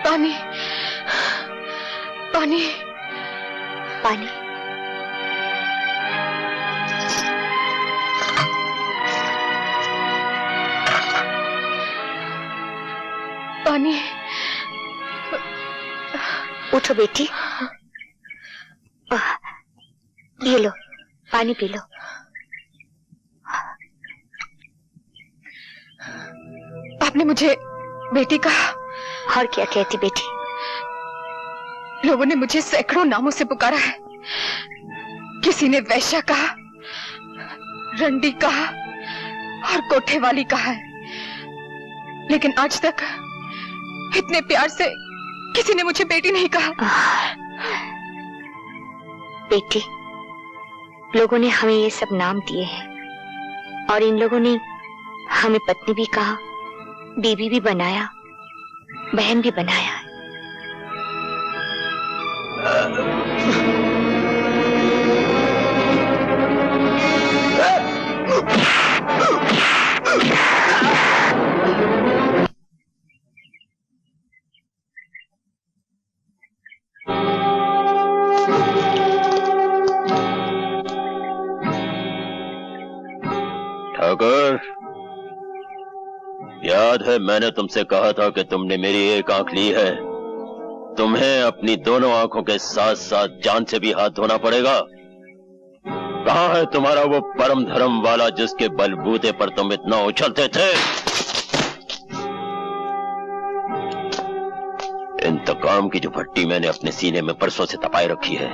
पानी, पानी, पानी। पानी। उठो बेटी, ये लो, पानी पी लो। आपने मुझे बेटी कहा? और क्या कहती बेटी? लोगों ने मुझे सैकड़ों नामों से पुकारा है। किसी ने वैश्या कहा, रंडी कहा और कोठे वाली कहा है, लेकिन आज तक इतने प्यार से किसी ने मुझे बेटी नहीं कहा। बेटी, लोगों ने हमें ये सब नाम दिए हैं और इन लोगों ने हमें पत्नी भी कहा, बीवी भी बनाया, बहन भी बनाया। ठाकुर, याद है मैंने तुमसे कहा था कि तुमने मेरी एक आंख ली है, तुम्हें अपनी दोनों आंखों के साथ साथ जान से भी हाथ धोना पड़ेगा। कहां है तुम्हारा वो परम धर्म वाला जिसके बलबूते पर तुम इतना उछलते थे? इंतकाम की जो भट्टी मैंने अपने सीने में परसों से तपाई रखी है,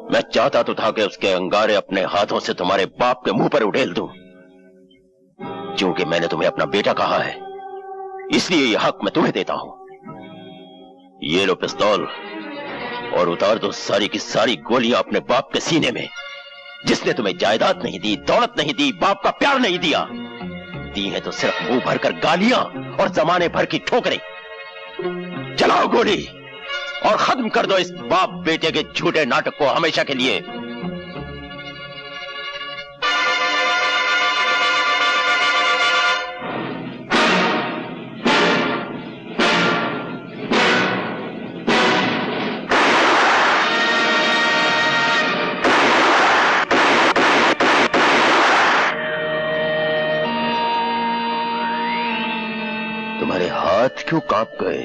मैं चाहता तो था कि उसके अंगारे अपने हाथों से तुम्हारे बाप के मुंह पर उड़ेल दूं। क्योंकि मैंने तुम्हें अपना बेटा कहा है, इसलिए यह हक मैं तुम्हें देता हूं। ये लो पिस्तौल और उतार दो सारी की सारी गोलियां अपने बाप के सीने में, जिसने तुम्हें जायदाद नहीं दी, दौलत नहीं दी, बाप का प्यार नहीं दिया, दी है तो सिर्फ मुंह भरकर गालियां और जमाने भर की ठोकरें। चलाओ गोली और खत्म कर दो इस बाप बेटे के झूठे नाटक को हमेशा के लिए। तुम्हारे हाथ क्यों कांप गए?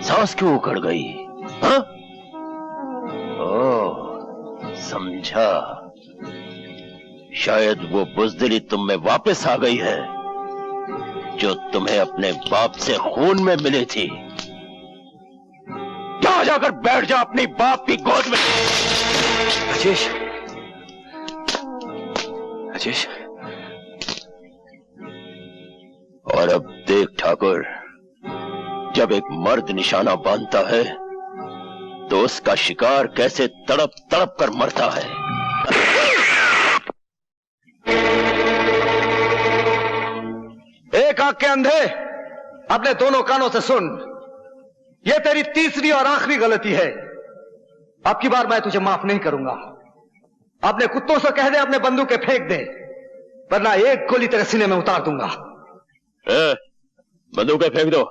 सांस क्यों उखड़ गई? हाँ? ओह, समझा। शायद वो बुज़दिली तुम में वापस आ गई है जो तुम्हें अपने बाप से खून में मिली थी। जा जाकर बैठ जा अपनी बाप की गोद में। राजेश, राजेश, देख ठाकुर, जब एक मर्द निशाना बांधता है तो उसका शिकार कैसे तड़प तड़प कर मरता है। एक आंख के अंधे, अपने दोनों कानों से सुन, यह तेरी तीसरी और आखिरी गलती है। अब की बार मैं तुझे माफ नहीं करूंगा। अपने कुत्तों से कह दे अपने बंदूकें फेंक दे, वरना एक गोली तेरे सीने में उतार दूंगा। बंदूकें फेंक दो।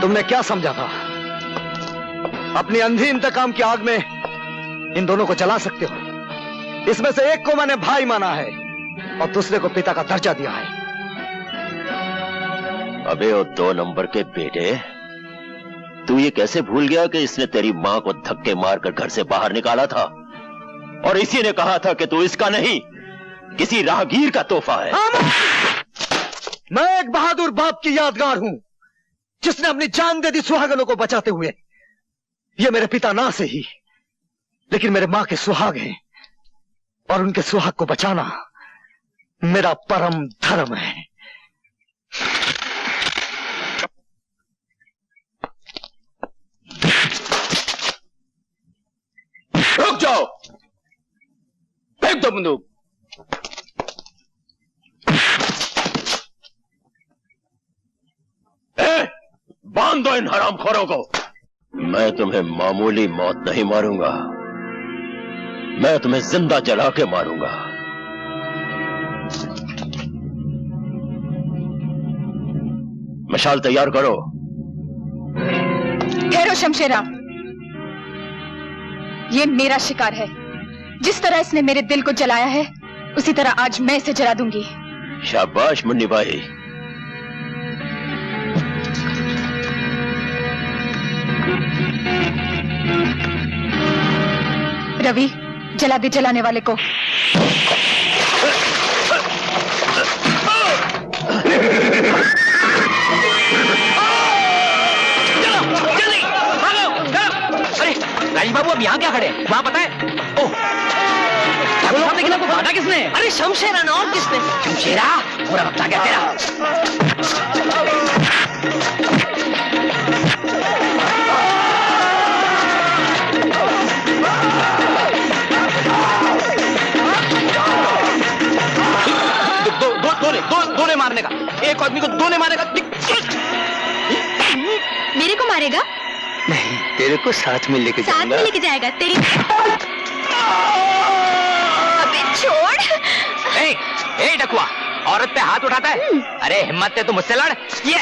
तुमने क्या समझा था? अपनी अंधी इंतकाम की आग में इन दोनों को जला सकते हो? इसमें से एक को मैंने भाई माना है और दूसरे को पिता का दर्जा दिया है। अबे ओ 2 नंबर के बेटे, तू ये कैसे भूल गया कि इसने तेरी मां को धक्के मारकर घर से बाहर निकाला था और इसी ने कहा था कि तू इसका नहीं, किसी राहगीर का तोहफा है। मैं एक बहादुर बाप की यादगार हूं जिसने अपनी जान दे दी सुहागनों को बचाते हुए। ये मेरे पिता ना से ही, लेकिन मेरे मां के सुहाग हैं और उनके सुहाग को बचाना मेरा परम धर्म है। रुक जाओ, फेंक दो बंदूक। बांध दो इन हरामखोरों को। मैं तुम्हें मामूली मौत नहीं मारूंगा, मैं तुम्हें जिंदा जला के मारूंगा। मशाल तैयार करो। ठहरो शमशेरा, ये मेरा शिकार है। जिस तरह इसने मेरे दिल को जलाया है, उसी तरह आज मैं इसे जला दूंगी। शाबाश मुन्नी भाई। रवि, जला दे जलाने वाले को। राजी बाबू अब यहाँ क्या खड़े? वहाँ पता है? ओह, सामने किला को बांधा किसने? अरे शमशेरा ना, और किसने? शमशेरा, पूरा वक्त आ गया तेरा। दोने मारने का, एक आदमी को दोने मारने का। मेरे को मारेगा? नहीं, तेरे को साथ में लेके साथ में लेके जाएगा तेरी। अबे छोड़। ए डकुआ, औरत पे हाथ उठाता है? अरे हिम्मत है तो मुझसे लड़। ये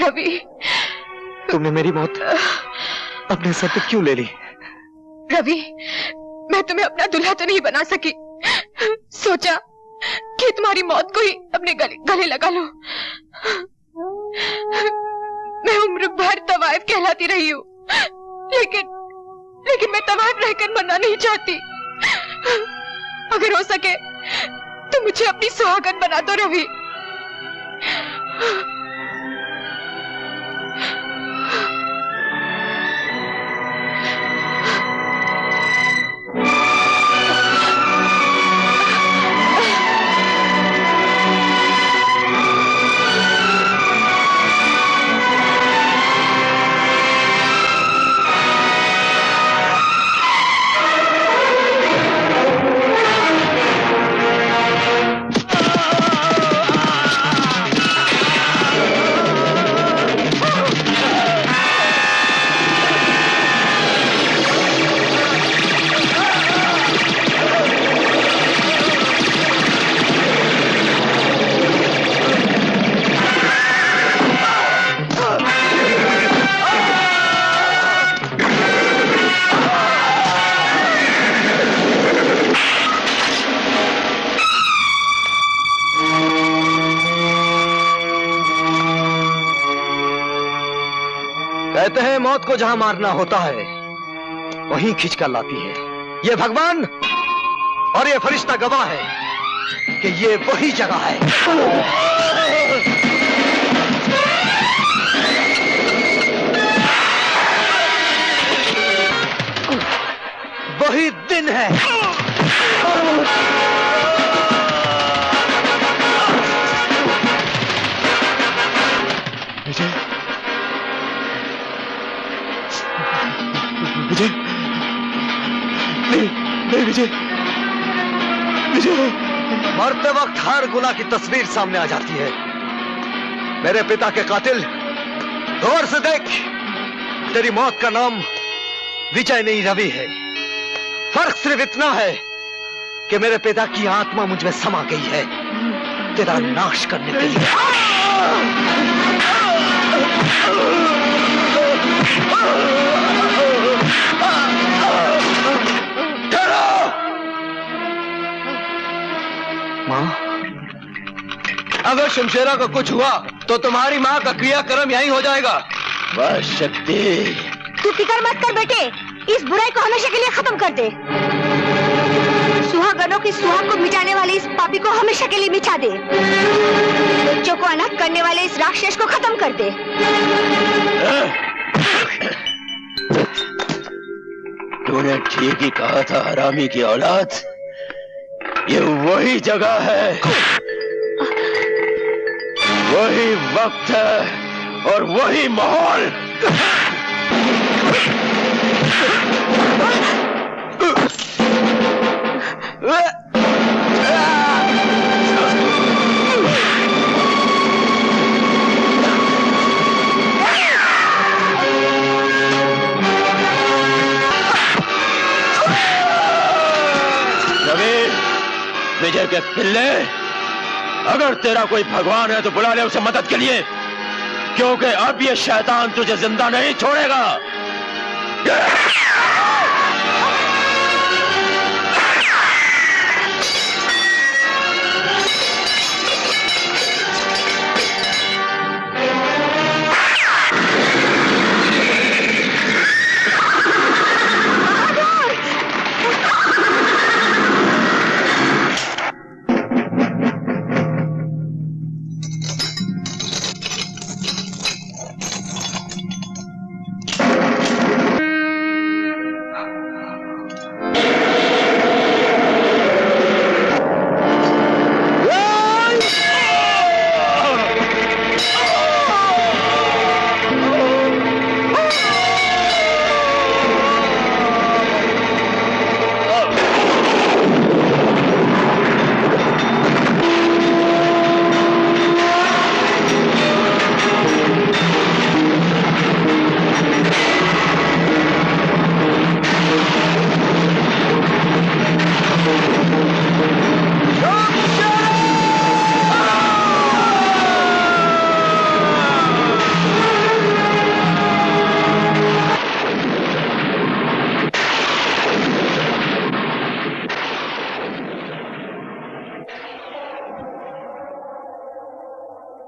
रवि, तुमने मेरी मौत अपने सर पे क्यों ले ली? रवि, मैं तुम्हें अपना दूल्हा तो नहीं बना सकी। सोचा कि तुम्हारी मौत को ही अपने गले लगा लूं। मैं उम्र भर तवाइफ कहलाती रही हूँ, लेकिन मैं तवाइफ रहकर मरना नहीं चाहती। अगर हो सके तो मुझे अपनी सुहागन बना दो रवि। कहते हैं मौत को जहां मारना होता है वहीं खींच कर लाती है। ये भगवान और ये फरिश्ता गवाह है कि ये वही जगह है। वही दिन है। विजय, विजय, नहीं, नहीं विजय, विजय। मरते वक्त हर गुनाह की तस्वीर सामने आ जाती है। मेरे पिता के कातिल, गौर से देख, तेरी मौत का नाम विजय नहीं रवि है। फर्क सिर्फ इतना है कि मेरे पिता की आत्मा मुझ में समा गई है तेरा नाश करने के लिए। मां, अगर शमशेरा को कुछ हुआ तो तुम्हारी मां का क्रियाक्रम यहीं हो जाएगा। बस शक्ति, तू फिक्र मत कर बेटे, इस बुराई को हमेशा के लिए खत्म कर दे। सुहागनों की सुहाग को मिटाने वाले इस पापी को हमेशा के लिए मिटा दे। बच्चों को अनाथ करने वाले इस राक्षस को खत्म कर दे। तूने ठीक ही कहा था हरामी की औलाद, ये वही जगह है, वही वक्त है और वही माहौल। विजय के पिल्ले, अगर तेरा कोई भगवान है तो बुला ले उसे मदद के लिए, क्योंकि अब ये शैतान तुझे जिंदा नहीं छोड़ेगा।